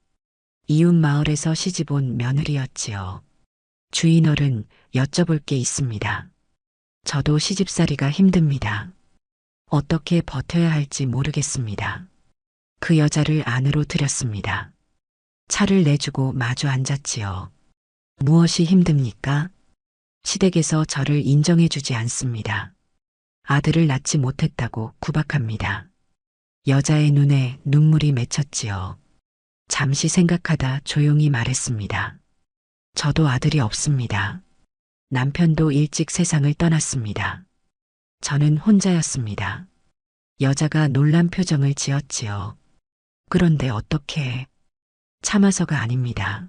이웃 마을에서 시집온 며느리였지요. 주인 어른, 여쭤볼 게 있습니다. 저도 시집살이가 힘듭니다. 어떻게 버텨야 할지 모르겠습니다. 그 여자를 안으로 들였습니다. 차를 내주고 마주 앉았지요. 무엇이 힘듭니까? 시댁에서 저를 인정해주지 않습니다. 아들을 낳지 못했다고 구박합니다. 여자의 눈에 눈물이 맺혔지요. 잠시 생각하다 조용히 말했습니다. 저도 아들이 없습니다. 남편도 일찍 세상을 떠났습니다. 저는 혼자였습니다. 여자가 놀란 표정을 지었지요. 그런데 어떻게? 참아서가 아닙니다.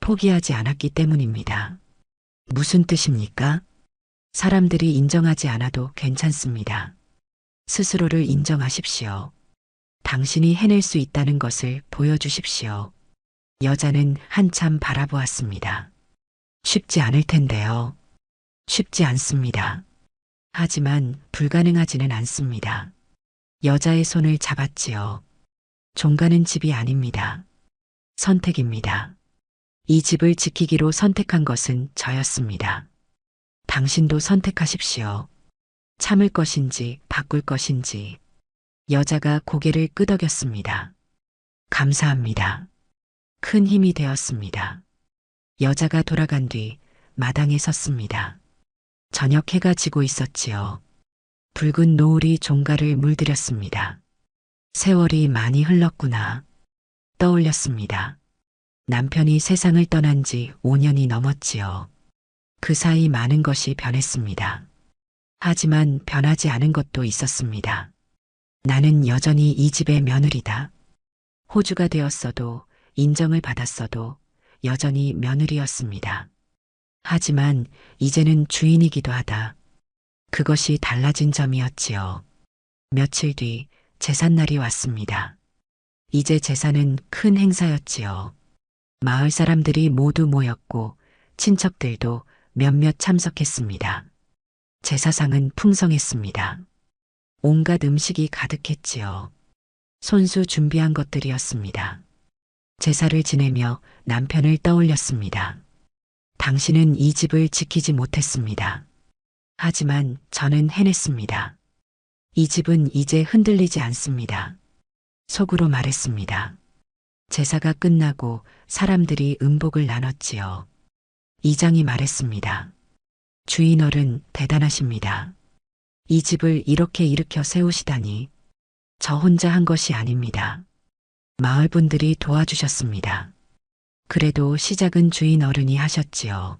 포기하지 않았기 때문입니다. 무슨 뜻입니까? 사람들이 인정하지 않아도 괜찮습니다. 스스로를 인정하십시오. 당신이 해낼 수 있다는 것을 보여주십시오. 여자는 한참 바라보았습니다. 쉽지 않을 텐데요. 쉽지 않습니다. 하지만 불가능하지는 않습니다. 여자의 손을 잡았지요. 종가는 집이 아닙니다. 선택입니다. 이 집을 지키기로 선택한 것은 저였습니다. 당신도 선택하십시오. 참을 것인지 바꿀 것인지. 여자가 고개를 끄덕였습니다. 감사합니다. 큰 힘이 되었습니다. 여자가 돌아간 뒤 마당에 섰습니다. 저녁 해가 지고 있었지요. 붉은 노을이 종가를 물들였습니다. 세월이 많이 흘렀구나. 떠올렸습니다. 남편이 세상을 떠난 지 5년이 넘었지요. 그 사이 많은 것이 변했습니다. 하지만 변하지 않은 것도 있었습니다. 나는 여전히 이 집의 며느리다. 호주가 되었어도 인정을 받았어도 여전히 며느리였습니다. 하지만 이제는 주인이기도 하다. 그것이 달라진 점이었지요. 며칠 뒤 제삿날이 왔습니다. 이제 제사는 큰 행사였지요. 마을 사람들이 모두 모였고 친척들도 몇몇 참석했습니다. 제사상은 풍성했습니다. 온갖 음식이 가득했지요. 손수 준비한 것들이었습니다. 제사를 지내며 남편을 떠올렸습니다. 당신은 이 집을 지키지 못했습니다. 하지만 저는 해냈습니다. 이 집은 이제 흔들리지 않습니다. 속으로 말했습니다. 제사가 끝나고 사람들이 음복을 나눴지요. 이장이 말했습니다. 주인 어른 대단하십니다. 이 집을 이렇게 일으켜 세우시다니. 저 혼자 한 것이 아닙니다. 마을 분들이 도와주셨습니다. 그래도 시작은 주인 어른이 하셨지요.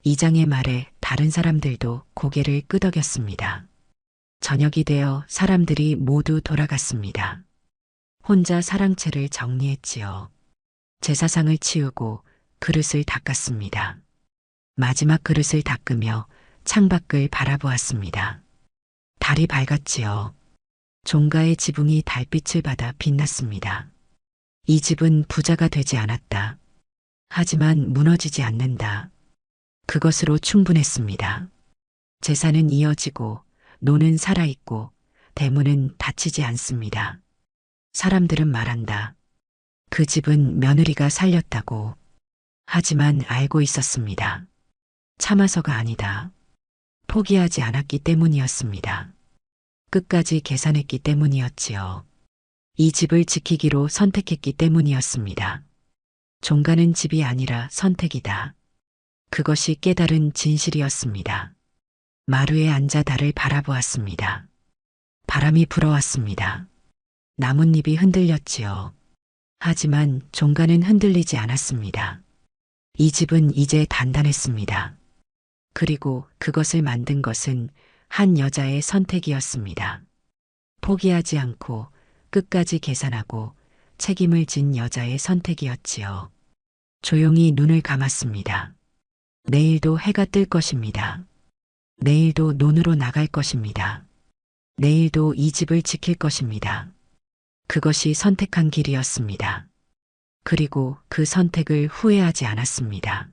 이장의 말에 다른 사람들도 고개를 끄덕였습니다. 저녁이 되어 사람들이 모두 돌아갔습니다. 혼자 사랑채를 정리했지요. 제사상을 치우고 그릇을 닦았습니다. 마지막 그릇을 닦으며 창밖을 바라보았습니다. 달이 밝았지요. 종가의 지붕이 달빛을 받아 빛났습니다. 이 집은 부자가 되지 않았다. 하지만 무너지지 않는다. 그것으로 충분했습니다. 재산은 이어지고 노는 살아있고 대문은 닫히지 않습니다. 사람들은 말한다. 그 집은 며느리가 살렸다고. 하지만 알고 있었습니다. 참아서가 아니다. 포기하지 않았기 때문이었습니다. 끝까지 계산했기 때문이었지요. 이 집을 지키기로 선택했기 때문이었습니다. 종가는 집이 아니라 선택이다. 그것이 깨달은 진실이었습니다. 마루에 앉아 달을 바라보았습니다. 바람이 불어왔습니다. 나뭇잎이 흔들렸지요. 하지만 종가는 흔들리지 않았습니다. 이 집은 이제 단단했습니다. 그리고 그것을 만든 것은 한 여자의 선택이었습니다. 포기하지 않고 끝까지 계산하고 책임을 진 여자의 선택이었지요. 조용히 눈을 감았습니다. 내일도 해가 뜰 것입니다. 내일도 논으로 나갈 것입니다. 내일도 이 집을 지킬 것입니다. 그것이 선택한 길이었습니다. 그리고 그 선택을 후회하지 않았습니다.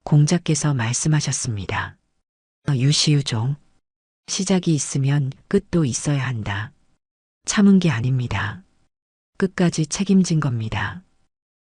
공자께서 말씀하셨습니다. 유시유종. 시작이 있으면 끝도 있어야 한다. 참은 게 아닙니다. 끝까지 책임진 겁니다.